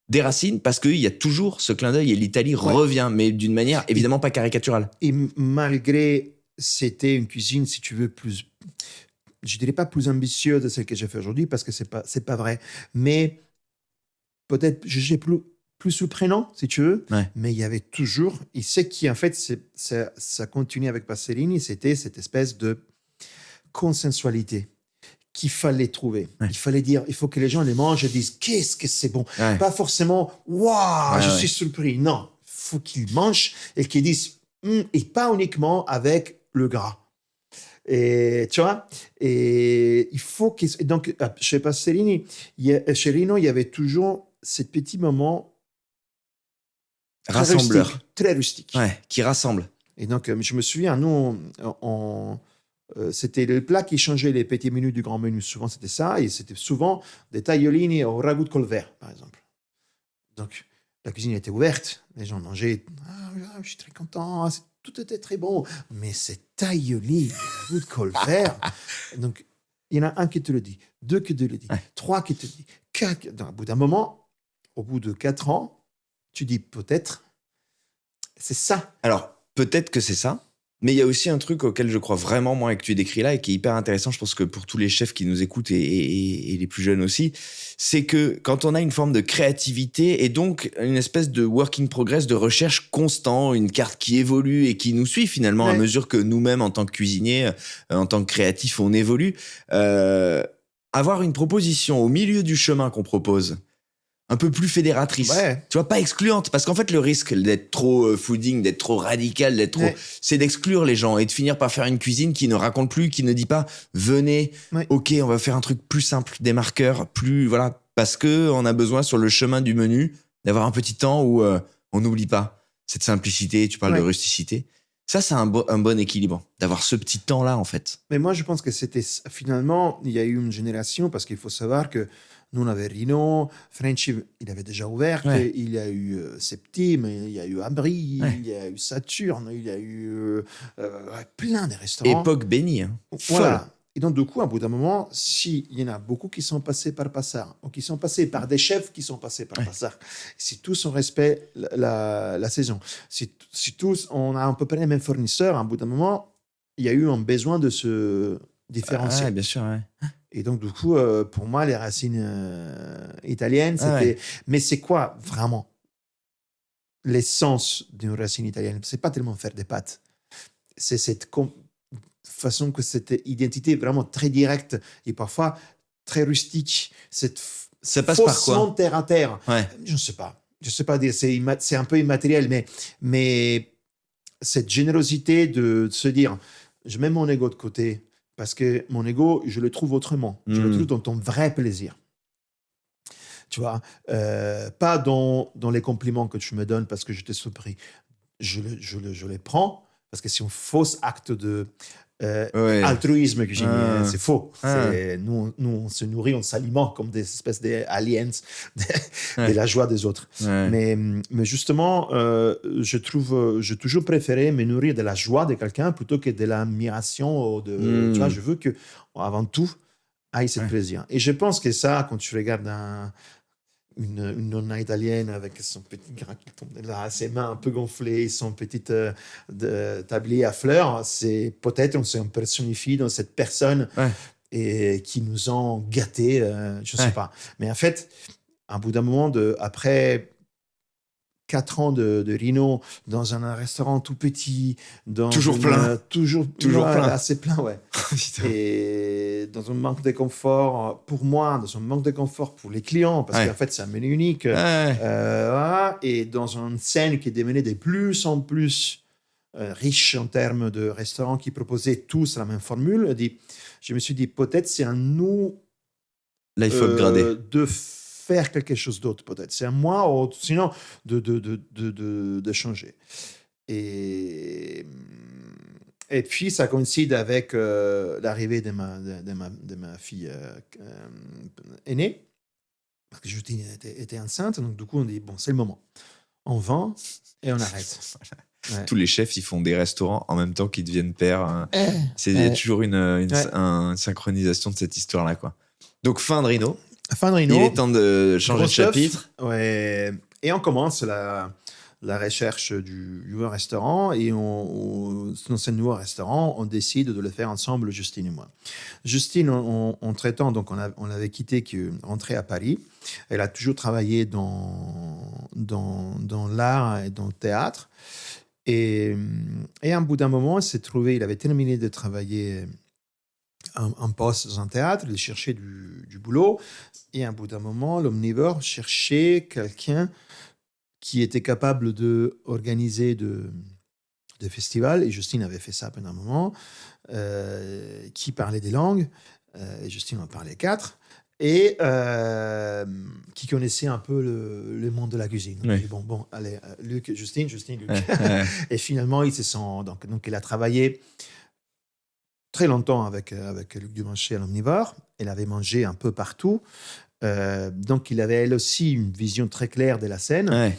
des racines, parce qu'il y a toujours ce clin d'œil et l'Italie revient, mais d'une manière évidemment pas caricaturale. Et malgré, c'était une cuisine, si tu veux, plus, je dirais pas plus ambitieuse de celle que j'ai fait aujourd'hui, parce que c'est pas vrai, mais peut-être jugé plus surprenant, si tu veux, mais il y avait toujours, et ce qui en fait, ça continue avec Pasolini, c'était cette espèce de consensualité qu'il fallait trouver. Il fallait dire, il faut que les gens les mangent et disent, qu'est-ce que c'est bon. Pas forcément, waouh, je suis surpris. Non, il faut qu'ils mangent et qu'ils disent, et pas uniquement avec le gras. Et tu vois, et il faut qu'ils... Donc, chez Pasolini, chez Rino, il y avait toujours ces petits moments rassembleurs, très rustiques. Ouais, qui rassemblent. Et donc, je me souviens, nous, c'était le plat qui changeait les petits menus du grand menu. Souvent, c'était ça. Et c'était souvent des tagliolini au ragoût de colvert, par exemple. Donc, la cuisine était ouverte. Les gens mangeaient. Ah, je suis très content. Tout était très bon. Mais c'est tagliolini au ragoût de colvert. Donc, il y en a un qui te le dit, deux qui te le dit, trois qui te le dit, quatre. Donc, au bout d'un moment, au bout de 4 ans, tu dis peut-être, c'est ça. Alors, peut-être que c'est ça. Mais il y a aussi un truc auquel je crois vraiment, moi, et que tu décris là, et qui est hyper intéressant, je pense que pour tous les chefs qui nous écoutent et les plus jeunes aussi, c'est que quand on a une forme de créativité et donc une espèce de work in progress, de recherche constant, une carte qui évolue et qui nous suit finalement à mesure que nous-mêmes, en tant que cuisiniers, en tant que créatifs, on évolue, avoir une proposition au milieu du chemin qu'on propose, un peu plus fédératrice, tu vois, pas excluante, parce qu'en fait le risque d'être trop fooding, d'être trop radical, d'être trop, c'est d'exclure les gens et de finir par faire une cuisine qui ne raconte plus, qui ne dit pas venez, ok, on va faire un truc plus simple, des marqueurs, plus voilà, parce que on a besoin sur le chemin du menu d'avoir un petit temps où on n'oublie pas cette simplicité. Tu parles de rusticité. Ça, c'est un bon équilibre, d'avoir ce petit temps-là, en fait. Mais moi, je pense que c'était... Finalement, il y a eu une génération, parce qu'il faut savoir que nous, on avait Rino, Frenchy, il avait déjà ouvert, il y a eu Septime, il y a eu Abri, il y a eu Saturne, il y a eu plein de restaurants. Époque bénie, hein. Voilà. Folle. Et donc, du coup, à bout d'un moment, s'il y en a beaucoup qui sont passés par Passard, ou qui sont passés par des chefs qui sont passés par Passard, si tous on respecte la saison, si tous on a à peu près les mêmes fournisseurs, à bout d'un moment, il y a eu un besoin de se différencier. Bien sûr, Et donc, du coup, pour moi, les racines italiennes, c'était... Mais c'est quoi, vraiment, l'essence d'une racine italienne? C'est pas tellement faire des pâtes. C'est cette façon que cette identité vraiment très directe et parfois très rustique, cette ça passe par quoi? Terre à terre. Je ne sais pas dire, c'est un peu immatériel, mais cette générosité de se dire, je mets mon ego de côté parce que mon ego, je le trouve autrement. Je le trouve dans ton vrai plaisir. Tu vois, pas dans les compliments que tu me donnes parce que je t'ai surpris. Je les prends parce que c'est un faux acte de altruisme cuisinier. C'est faux. Nous, on se nourrit, on s'alimente comme des espèces d'aliens de la joie des autres. Mais justement, j'ai toujours préféré me nourrir de la joie de quelqu'un plutôt que de l'admiration. Tu vois, je veux que, avant tout, aille ce plaisir. Et je pense que ça, quand tu regardes une nonna italienne avec son petit gras qui tombe là, ses mains un peu gonflées, son petit tablier à fleurs, c'est peut-être on se personnifie dans cette personne et qui nous ont gâtés, je ne sais pas. Mais en fait, à bout d'un moment, après 4 ans de Rhino dans un restaurant tout petit. Toujours plein. Toujours plein. Assez plein, ouais. Et dans un manque de confort pour moi, dans un manque de confort pour les clients, parce qu'en fait, c'est un menu unique. Voilà. Et dans une scène qui devenait de plus en plus riche en termes de restaurants qui proposaient tous la même formule, je me suis dit, peut-être c'est à nous là, il faut upgrader. De faire quelque chose d'autre, peut-être. C'est à moi, ou sinon, de changer. Et puis, ça coïncide avec l'arrivée de ma fille aînée, parce que Justine était enceinte. Donc, du coup, on dit, bon, c'est le moment. On vend et on arrête. Ouais. Tous les chefs, ils font des restaurants en même temps qu'ils deviennent pères. Il y a toujours une synchronisation de cette histoire-là, quoi. Donc, fin de Rhino. Il est temps de changer de chapitre. Ouais. Et on commence la recherche du nouveau restaurant. Et dans ce nouveau restaurant, on décide de le faire ensemble, Justine et moi. Justine, en traitant, donc on l'avait quitté, qui rentrait à Paris. Elle a toujours travaillé dans l'art et dans le théâtre. Et à un bout d'un moment, il avait terminé de travailler un poste dans un théâtre, il cherchait du boulot. Et à un bout d'un moment, l'Omnivore cherchait quelqu'un qui était capable d'organiser des festivals. Et Justine avait fait ça pendant un moment, qui parlait des langues. Et Justine en parlait 4. Et qui connaissait un peu le monde de la cuisine. Oui. Dit, bon, allez, Luc, Justine, Luc. Et finalement, ils se sont... Donc, il a travaillé très longtemps avec Luc Dumancher à l'Omnivore. Elle avait mangé un peu partout. Donc, il avait, elle aussi, une vision très claire de la scène. Ouais.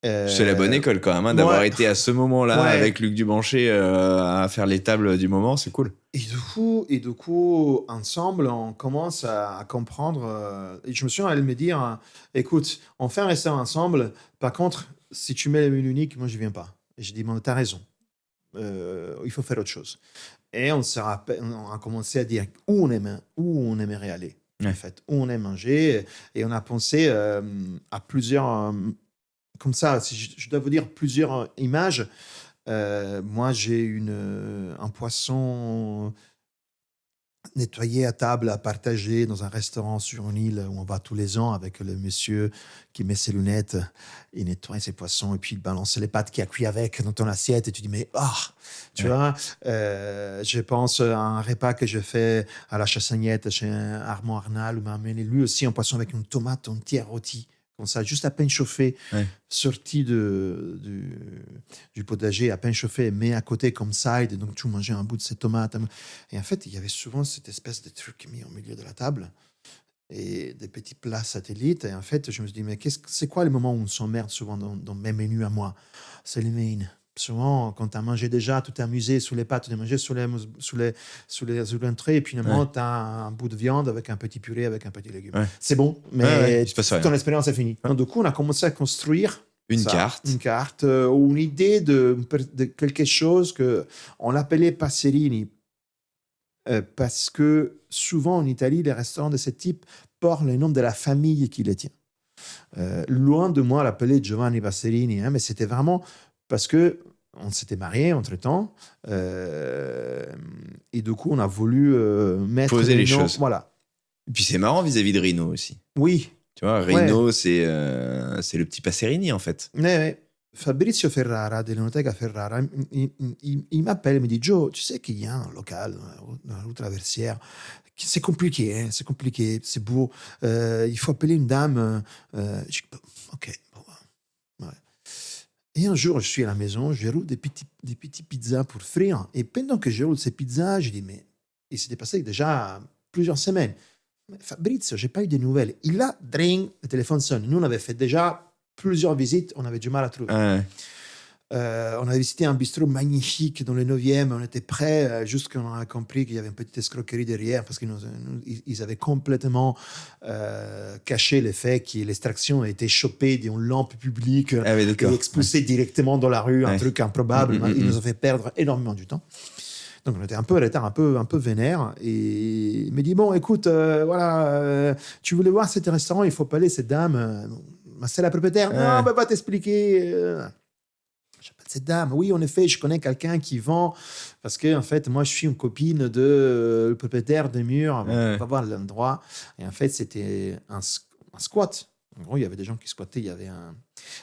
C'est la bonne école, quand même, d'avoir été à ce moment-là avec Luc Dumancher à faire les tables du moment. C'est cool. Et du coup, ensemble, on commence à comprendre. Et je me souviens, elle me dire, écoute, on fait un restaurant ensemble. Par contre, si tu mets le menu unique, moi, je ne viens pas. Et je dis, t'as raison. Il faut faire autre chose. Et on a commencé à dire où on aimerait aller, en fait, où on aime manger. Et on a pensé à plusieurs... comme ça, si je dois vous dire plusieurs images, moi, j'ai un poisson nettoyé à table, à partager dans un restaurant sur une île où on va tous les ans avec le monsieur qui met ses lunettes, il nettoie ses poissons et puis il balance les pâtes qu'il a cuit avec dans ton assiette et tu dis mais tu vois, je pense à un repas que je fais à la Chassagnette chez Armand Arnal où m'a amené lui aussi un poisson avec une tomate entière rôtie comme ça, juste à peine chauffé, sorti du potager, à peine chauffé, mais à côté comme side. Donc, tu mangeais un bout de cette tomate. Et en fait, il y avait souvent cette espèce de truc mis au milieu de la table et des petits plats satellites. Et en fait, je me suis dit, mais c'est quoi le moment où on s'emmerde souvent dans mes menus à moi? C'est les mains. Souvent, quand tu as mangé déjà, tu t'es amusé sous les pâtes, tu as mangé sous les entrées, et puis finalement, tu as un bout de viande avec un petit purée, avec un petit légume. C'est bon, mais ton expérience est finie. Donc, du coup, on a commencé à construire une carte ou une idée de quelque chose qu'on l'appelait passerini, parce que souvent, en Italie, les restaurants de ce type portent le nom de la famille qui les tient. Loin de moi l'appeler Giovanni Passerini, mais c'était vraiment... Parce qu'on s'était mariés entre-temps. Et du coup, on a voulu mettre... Poser les choses. Voilà. Et puis, c'est marrant vis-à-vis de Rhino aussi. Oui. Tu vois, Rhino, c'est le petit Passerini, en fait. Mais Fabrizio Ferrara, dell'Enoteca Ferrara, il m'appelle, il me dit, Joe, tu sais qu'il y a un local dans la rue Traversière. C'est compliqué, hein, c'est beau. Il faut appeler une dame. Je dis, OK. Et un jour, je suis à la maison, je roule des petits pizzas pour frire. Et pendant que je roule ces pizzas, je dis, mais il s'était passé déjà plusieurs semaines. Mais Fabrizio, je n'ai pas eu de nouvelles. Il a, dring, le téléphone sonne. Nous, on avait fait déjà plusieurs visites, on avait du mal à trouver. On avait visité un bistrot magnifique dans le 9e, on était prêts, juste quand on a compris qu'il y avait une petite escroquerie derrière, parce qu'ils avaient complètement caché le fait que l'extraction a été chopée d'une lampe publique et expulsée directement dans la rue, un truc improbable. Ils nous ont fait perdre énormément du temps. Donc, on était un peu en retard, un peu vénère. Et il me dit, bon, écoute, tu voulais voir cet restaurant, il faut appeler cette dame. Mais c'est la propriétaire. Non, mais va t'expliquer. J'appelle cette dame. Oui, en effet, je connais quelqu'un qui vend. Parce que, en fait, moi, je suis une copine de le propriétaire des murs. On va voir l'endroit. Et en fait, c'était un squat. En gros, il y avait des gens qui squattaient. Il y avait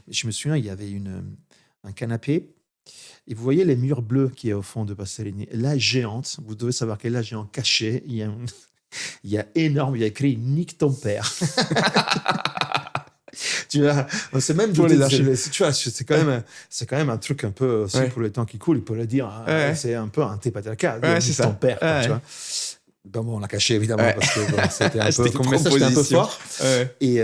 je me souviens, il y avait un canapé. Et vous voyez les murs bleus qui est au fond de Pastorini. La géante, vous devez savoir qu'elle est la géante cachée. Il y a énorme, il y a écrit Nique ton père. Tu vois, on sait même Pour douté les archives. tu vois, c'est quand même un truc un peu aussi pour le temps qui coule. Il peut le dire. C'est un peu un thé patriarcal. C'est Nique ça. ton père, quoi, tu vois. Ben bon, on l'a caché évidemment parce que bon, c'était un peu C'était comme message, c'était un peu proposition. fort. Et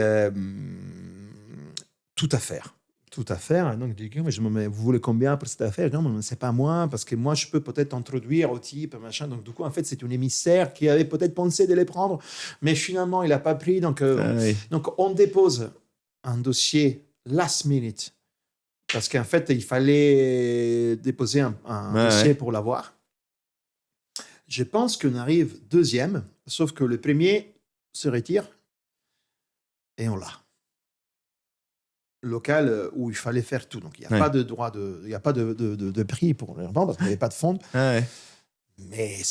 tout à faire. Tout à faire. Donc, je dis, mais vous voulez combien pour cette affaire? Non, mais c'est pas moi, parce que moi, je peux peut-être introduire au type, machin. Donc, du coup, en fait, c'est un émissaire qui avait peut-être pensé de les prendre, mais finalement, il n'a pas pris. Donc, on dépose un dossier last minute, parce qu'en fait, il fallait déposer un dossier pour l'avoir. Je pense qu'on arrive deuxième, sauf que le premier se retire et on l'a. Local où il fallait faire tout. Donc, il n'y a pas de droit il n'y a pas de prix pour les revendre parce qu'il n'y avait pas de fonds. Mais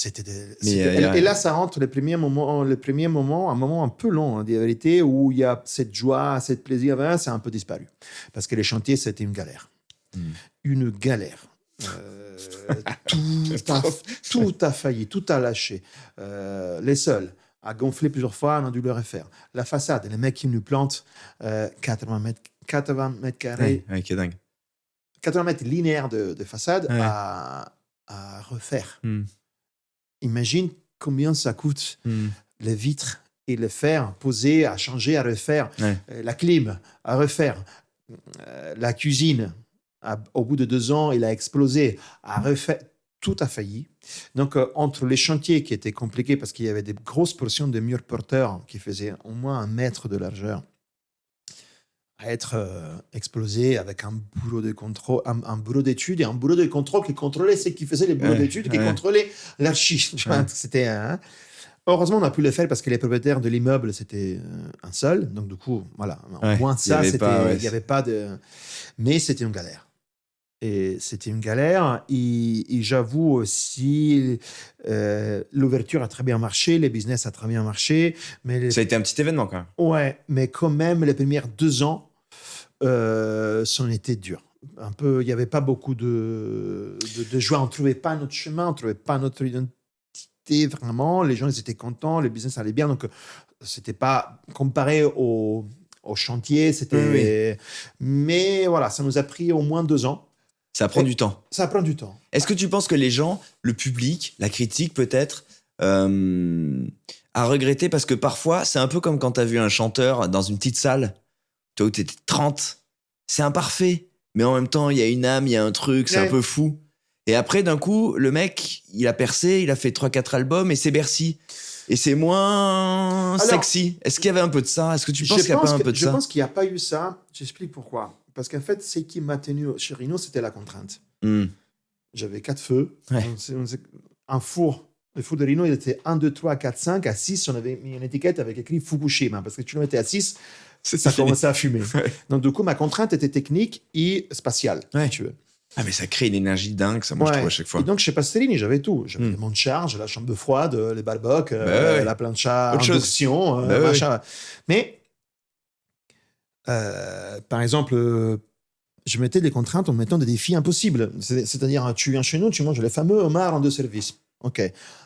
et là, ça rentre le premier moment, un moment un peu long, en vérité, où il y a cette joie, cette plaisir, c'est un peu disparu. Parce que les chantiers, c'était une galère. Une galère. Tout a failli, tout a lâché. Les sols a gonflé plusieurs fois, on a dû le refaire. La façade, les mecs qui nous plantent 80 mètres carrés, qui est dingue. 80 mètres linéaires de façade à refaire. Imagine combien ça coûte les vitres et le fer posé, à changer, à refaire, la clim, à refaire, la cuisine. Au bout de 2 ans, il a explosé, a refait. Tout a failli. Donc, entre les chantiers qui étaient compliqués parce qu'il y avait des grosses portions de murs porteurs qui faisaient au moins 1 mètre de largeur, à être explosé avec un bureau de contrôle, un bureau d'études et un bureau de contrôle qui contrôlait ce qui faisait les bureaux d'études, qui contrôlait l'archi. C'était heureusement, on a pu le faire parce que les propriétaires de l'immeuble, c'était un seul. Donc, du coup, voilà. Au moins, ça, il n'y avait pas de... Mais c'était une galère. Et c'était une galère. Et j'avoue aussi, l'ouverture a très bien marché, les business a très bien marché. Mais ça a été un petit événement quand même. Ouais, mais quand même, les premières 2 ans, c'en était dur. Un peu, il n'y avait pas beaucoup de joie. On ne trouvait pas notre chemin, on ne trouvait pas notre identité vraiment. Les gens, ils étaient contents, le business allait bien. Donc, c'était pas comparé au chantier. C'était... Mais voilà, ça nous a pris au moins 2 ans. Ça prend du temps. Ça prend du temps. Est-ce que tu penses que les gens, le public, la critique peut-être, a regretté? Parce que parfois, c'est un peu comme quand tu as vu un chanteur dans une petite salle, toi où tu étais 30. C'est imparfait, mais en même temps, il y a une âme, il y a un truc, c'est un peu fou. Et après, d'un coup, le mec, il a percé, il a fait 3-4 albums et c'est Bercy. Et c'est moins sexy. Est-ce qu'il y avait un peu de ça? Est-ce que tu penses qu'il n'y a pas un peu de ça? Je pense qu'il n'y a pas eu ça. J'explique pourquoi. Parce qu'en fait, ce qui m'a tenu chez Rhino, c'était la contrainte. J'avais 4 feux. Un four. Le four de Rhino, il était 1, 2, 3, 4, 5. À 6, on avait mis une étiquette avec écrit Fukushima. Parce que tu le mettais à 6, ça commençait à fumer. Donc, du coup, ma contrainte était technique et spatiale, si tu veux. Ah, mais ça crée une énergie dingue, ça, moi, je trouve, à chaque fois. Et donc, chez Pastorini, j'avais tout. J'avais les monts de charge, la chambre froide, les balbocs, la plancha, induction, machin. Mais, par exemple, je mettais des contraintes en mettant des défis impossibles. C'est-à-dire, tu viens chez nous, tu manges les fameux homards en 2 services. OK.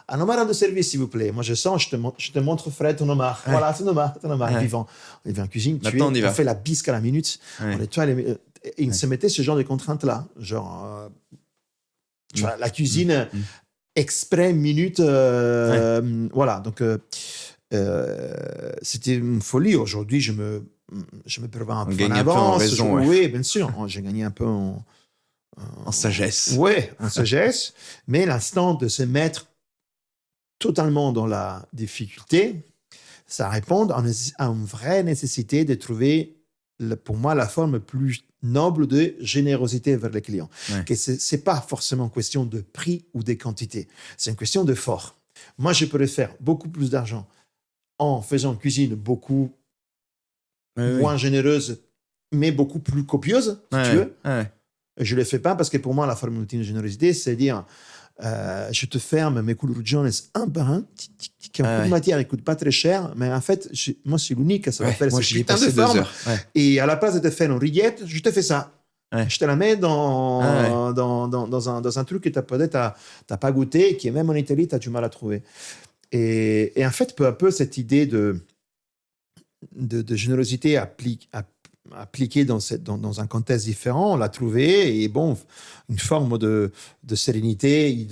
Un homard en 2 services, s'il vous plaît. Moi, je sens, je te montre Fred, ton homard. Voilà, c'est un homard vivant. Il vient en cuisine, on fait la bisque à la minute. On nettoie et il se mettait ce genre de contraintes-là. Genre, tu vois, la cuisine exprès, minute. Voilà, donc c'était une folie. Aujourd'hui, je me prévois un peu en avance. Oui, bien sûr. J'ai gagné un peu en sagesse. Oui, en sagesse. Mais l'instant de se mettre totalement dans la difficulté, ça répond à une vraie nécessité de trouver, pour moi, la forme plus noble de générosité vers les clients. Que ce n'est pas forcément une question de prix ou de quantité. C'est une question d'effort. Moi, je pourrais faire beaucoup plus d'argent en faisant une cuisine beaucoup moins généreuse mais beaucoup plus copieuse, si tu veux. Ouais. Je ne le fais pas parce que pour moi, la formule ultime de générosité, c'est dire je te ferme mes couleurs jaunes un par un, qui en coup de matière, ne coûte pas très cher, mais en fait, moi, c'est l'unique à savoir faire moi, ce j'y ai putain de passé 2 forme. heures. Ouais. Et à la place de te faire une rillette, je te fais ça. Ouais. Je te la mets dans un truc que tu peut-être t'as pas goûté, qui est même en Italie, tu as du mal à trouver. Et en fait, peu à peu, cette idée de générosité appliquée dans un contexte différent, on l'a trouvé, et bon, une forme de sérénité,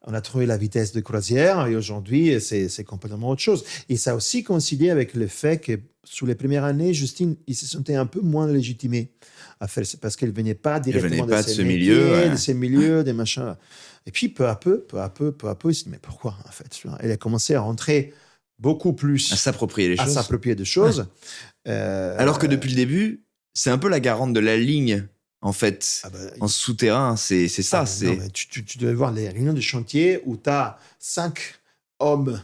on a trouvé la vitesse de croisière, et aujourd'hui, c'est complètement autre chose. Et ça a aussi coïncidé avec le fait que, sous les premières années, Justine, il se sentait un peu moins légitimé à faire, parce qu'elle venait pas directement de ces ce métiers, milieu, de ces milieux, des machins. Et puis, peu à peu, il s'est dit, mais pourquoi, en fait, tu vois. Elle a commencé à rentrer beaucoup plus à s'approprier les à choses. s'approprier des choses. Alors que depuis le début, c'est un peu la garante de la ligne, en fait, en souterrain. C'est ça. Non, mais tu devais voir les réunions de chantier où tu as 5 hommes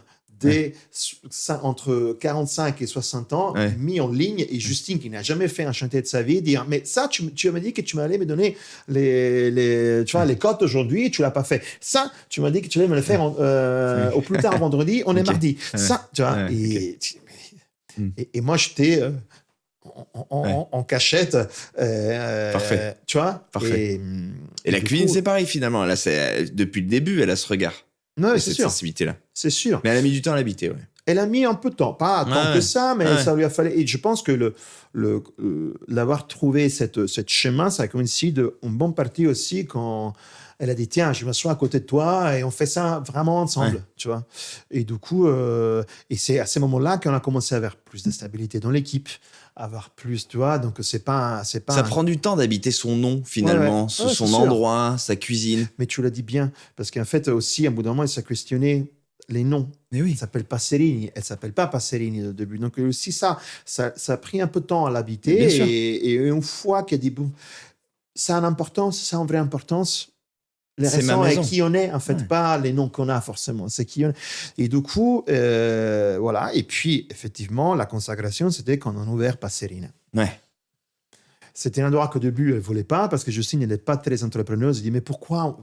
entre 45 et 60 ans mis en ligne, et Justine, qui n'a jamais fait un chantier de sa vie, dire mais ça, tu m'as dit que tu m'allais me donner les cotes aujourd'hui, tu l'as pas fait. Ça, tu m'as dit que tu allais me le faire au plus tard vendredi, on est mardi. Ça, tu vois. Et moi, j'étais en cachette. Parfait. Tu vois. Parfait. Et la cuisine, c'est pareil finalement. Là, depuis le début, elle a ce regard. Ouais, cette sensibilité-là. C'est sûr. Mais elle a mis du temps à l'habiter, Elle a mis un peu de temps, pas tant que ça, mais ça lui a fallu. Et je pense que l'avoir trouvé cette chemin, ça coïncide en bonne partie aussi quand elle a dit tiens, je m'assois à côté de toi et on fait ça vraiment ensemble, tu vois. Et du coup, et c'est à ce moment-là qu'on a commencé à avoir plus de stabilité dans l'équipe, avoir plus, tu vois. Donc c'est pas. Ça prend du temps d'habiter son nom finalement, son endroit, sa cuisine. Mais tu l'as dit bien, parce qu'en fait aussi, à un bout d'un moment, il s'est questionné les noms. Mais oui. Elle s'appelle Passerini, elle s'appelle pas Passerini au début. Donc aussi ça a pris un peu de temps à l'habiter. Et une fois qu'il y a des ça a une importance, ça a une vraie importance. Les raisons est qui on est, en fait, pas les noms qu'on a forcément, c'est qui on est. Et du coup, voilà. Et puis, effectivement, la consacration, c'était quand on a ouvert Passerini. C'était un endroit qu'au début, elle ne voulait pas, parce que Justine, elle n'est pas très entrepreneuse. Elle dit, mais pourquoi,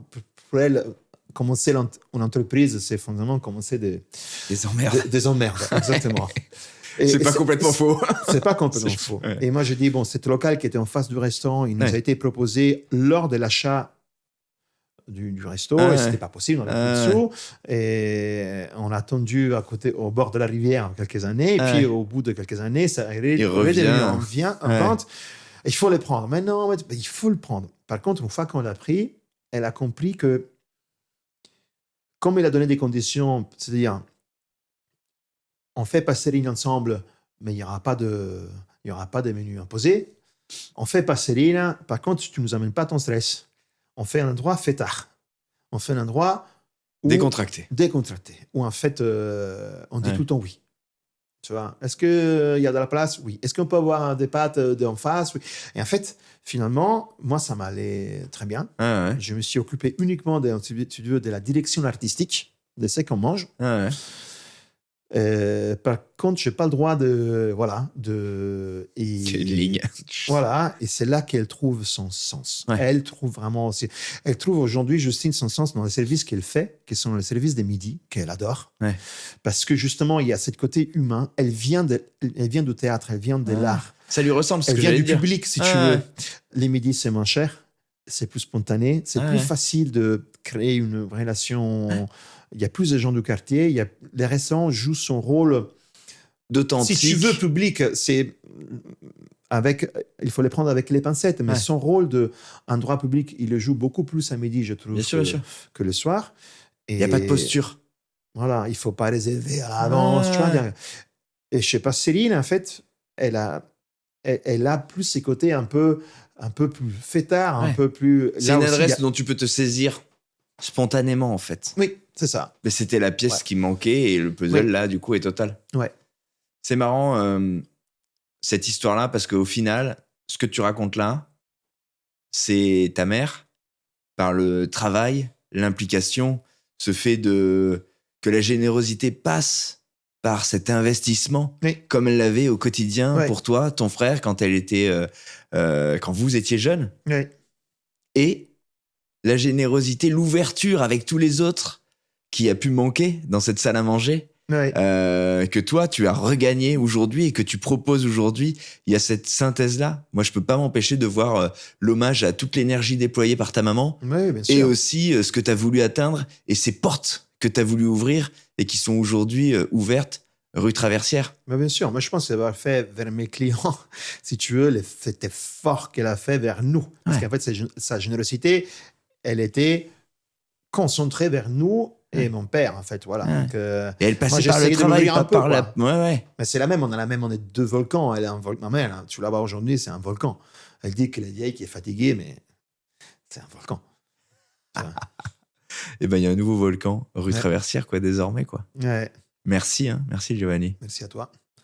pour elle, commencer une entreprise, c'est fondamentalement commencer des emmerdes. Des emmerdes, exactement. C'est pas complètement faux. C'est pas complètement faux. Et moi, j'ai dit, bon, cet local qui était en face du restaurant, il nous a été proposé lors de l'achat du resto, et c'était pas possible, on a plus de sous, et on a attendu à côté, au bord de la rivière quelques années, et puis au bout de quelques années, ça revient en vente. Il faut le prendre. Mais non, mais il faut le prendre. Par contre, une fois qu'on l'a pris, elle a compris que, comme il a donné des conditions, c'est-à-dire, on fait Passerini ensemble, mais il n'y aura pas de menu imposé. On fait Passerini, par contre, tu ne nous amènes pas ton stress. On fait un endroit fêtard. On fait un endroit décontracté. Où en fait, on dit tout le temps oui. Tu vois, est-ce qu'il y a de la place? Oui. Est-ce qu'on peut avoir des pâtes en face? Oui. Et en fait, finalement, moi, ça m'allait très bien. Je me suis occupé uniquement de la direction artistique, de ce qu'on mange. Par contre, je n'ai pas le droit de... ligne. Voilà, et c'est là qu'elle trouve son sens. Elle trouve vraiment aussi... Elle trouve aujourd'hui, Justine, son sens dans les services qu'elle fait, qui sont les services des midis, qu'elle adore. Parce que justement, il y a ce côté humain. Elle vient du théâtre, elle vient de l'art. Ça lui ressemble, ce elle que vient j'allais du dire. public, si tu veux. Les midis, c'est moins cher, c'est plus spontané, c'est plus facile de créer une relation... Il y a plus de gens du quartier. Les restaurants jouent son rôle d'authentique. Si tu veux public, il faut les prendre avec les pincettes. Mais son rôle d'endroit public, il le joue beaucoup plus à midi, je trouve, que le soir. Il n'y a pas de posture. Voilà, il ne faut pas réserver à l'avance. Tu vois, et je sais pas, Céline, en fait, elle a plus ses côtés un peu plus fêtard, un peu plus... C'est une adresse dont tu peux te saisir spontanément, en fait. Oui, c'est ça. Mais c'était la pièce qui manquait, et le puzzle, là, du coup, est total. C'est marrant, cette histoire-là, parce qu'au final, ce que tu racontes là, c'est ta mère, par le travail, l'implication, ce fait que la générosité passe par cet investissement, Oui. comme elle l'avait au quotidien Ouais. pour toi, ton frère, quand quand vous étiez jeune. Oui. Et la générosité, l'ouverture avec tous les autres qui a pu manquer dans cette salle à manger, Oui. que toi, tu as regagné aujourd'hui et que tu proposes aujourd'hui. Il y a cette synthèse-là. Moi, je peux pas m'empêcher de voir l'hommage à toute l'énergie déployée par ta maman Oui, bien et sûr. aussi ce que tu as voulu atteindre et ces portes que tu as voulu ouvrir et qui sont aujourd'hui ouvertes rue Traversière. Mais bien sûr. Moi, je pense qu'elle a fait vers mes clients, si tu veux, cet effort qu'elle a fait vers nous. Parce Ouais. qu'en fait, sa générosité, elle était concentrée vers nous et Ouais. mon père, en fait. Voilà. Ouais. Donc, Et elle moi, passait par le j'essayais de travail, l'ouvrir pas un peu, par la... quoi. Ouais, ouais. Mais c'est la même, on a la même, on est deux volcans. Elle est un volcan. Ma mère, tu la vois aujourd'hui, c'est un volcan. Elle dit qu'elle est vieille, qu'elle est fatiguée, mais c'est un volcan. Tu vois. Et ben, il y a un nouveau volcan rue Ouais. Traversière, quoi, désormais, quoi. Ouais. Merci, hein. Merci, Giovanni. Merci à toi.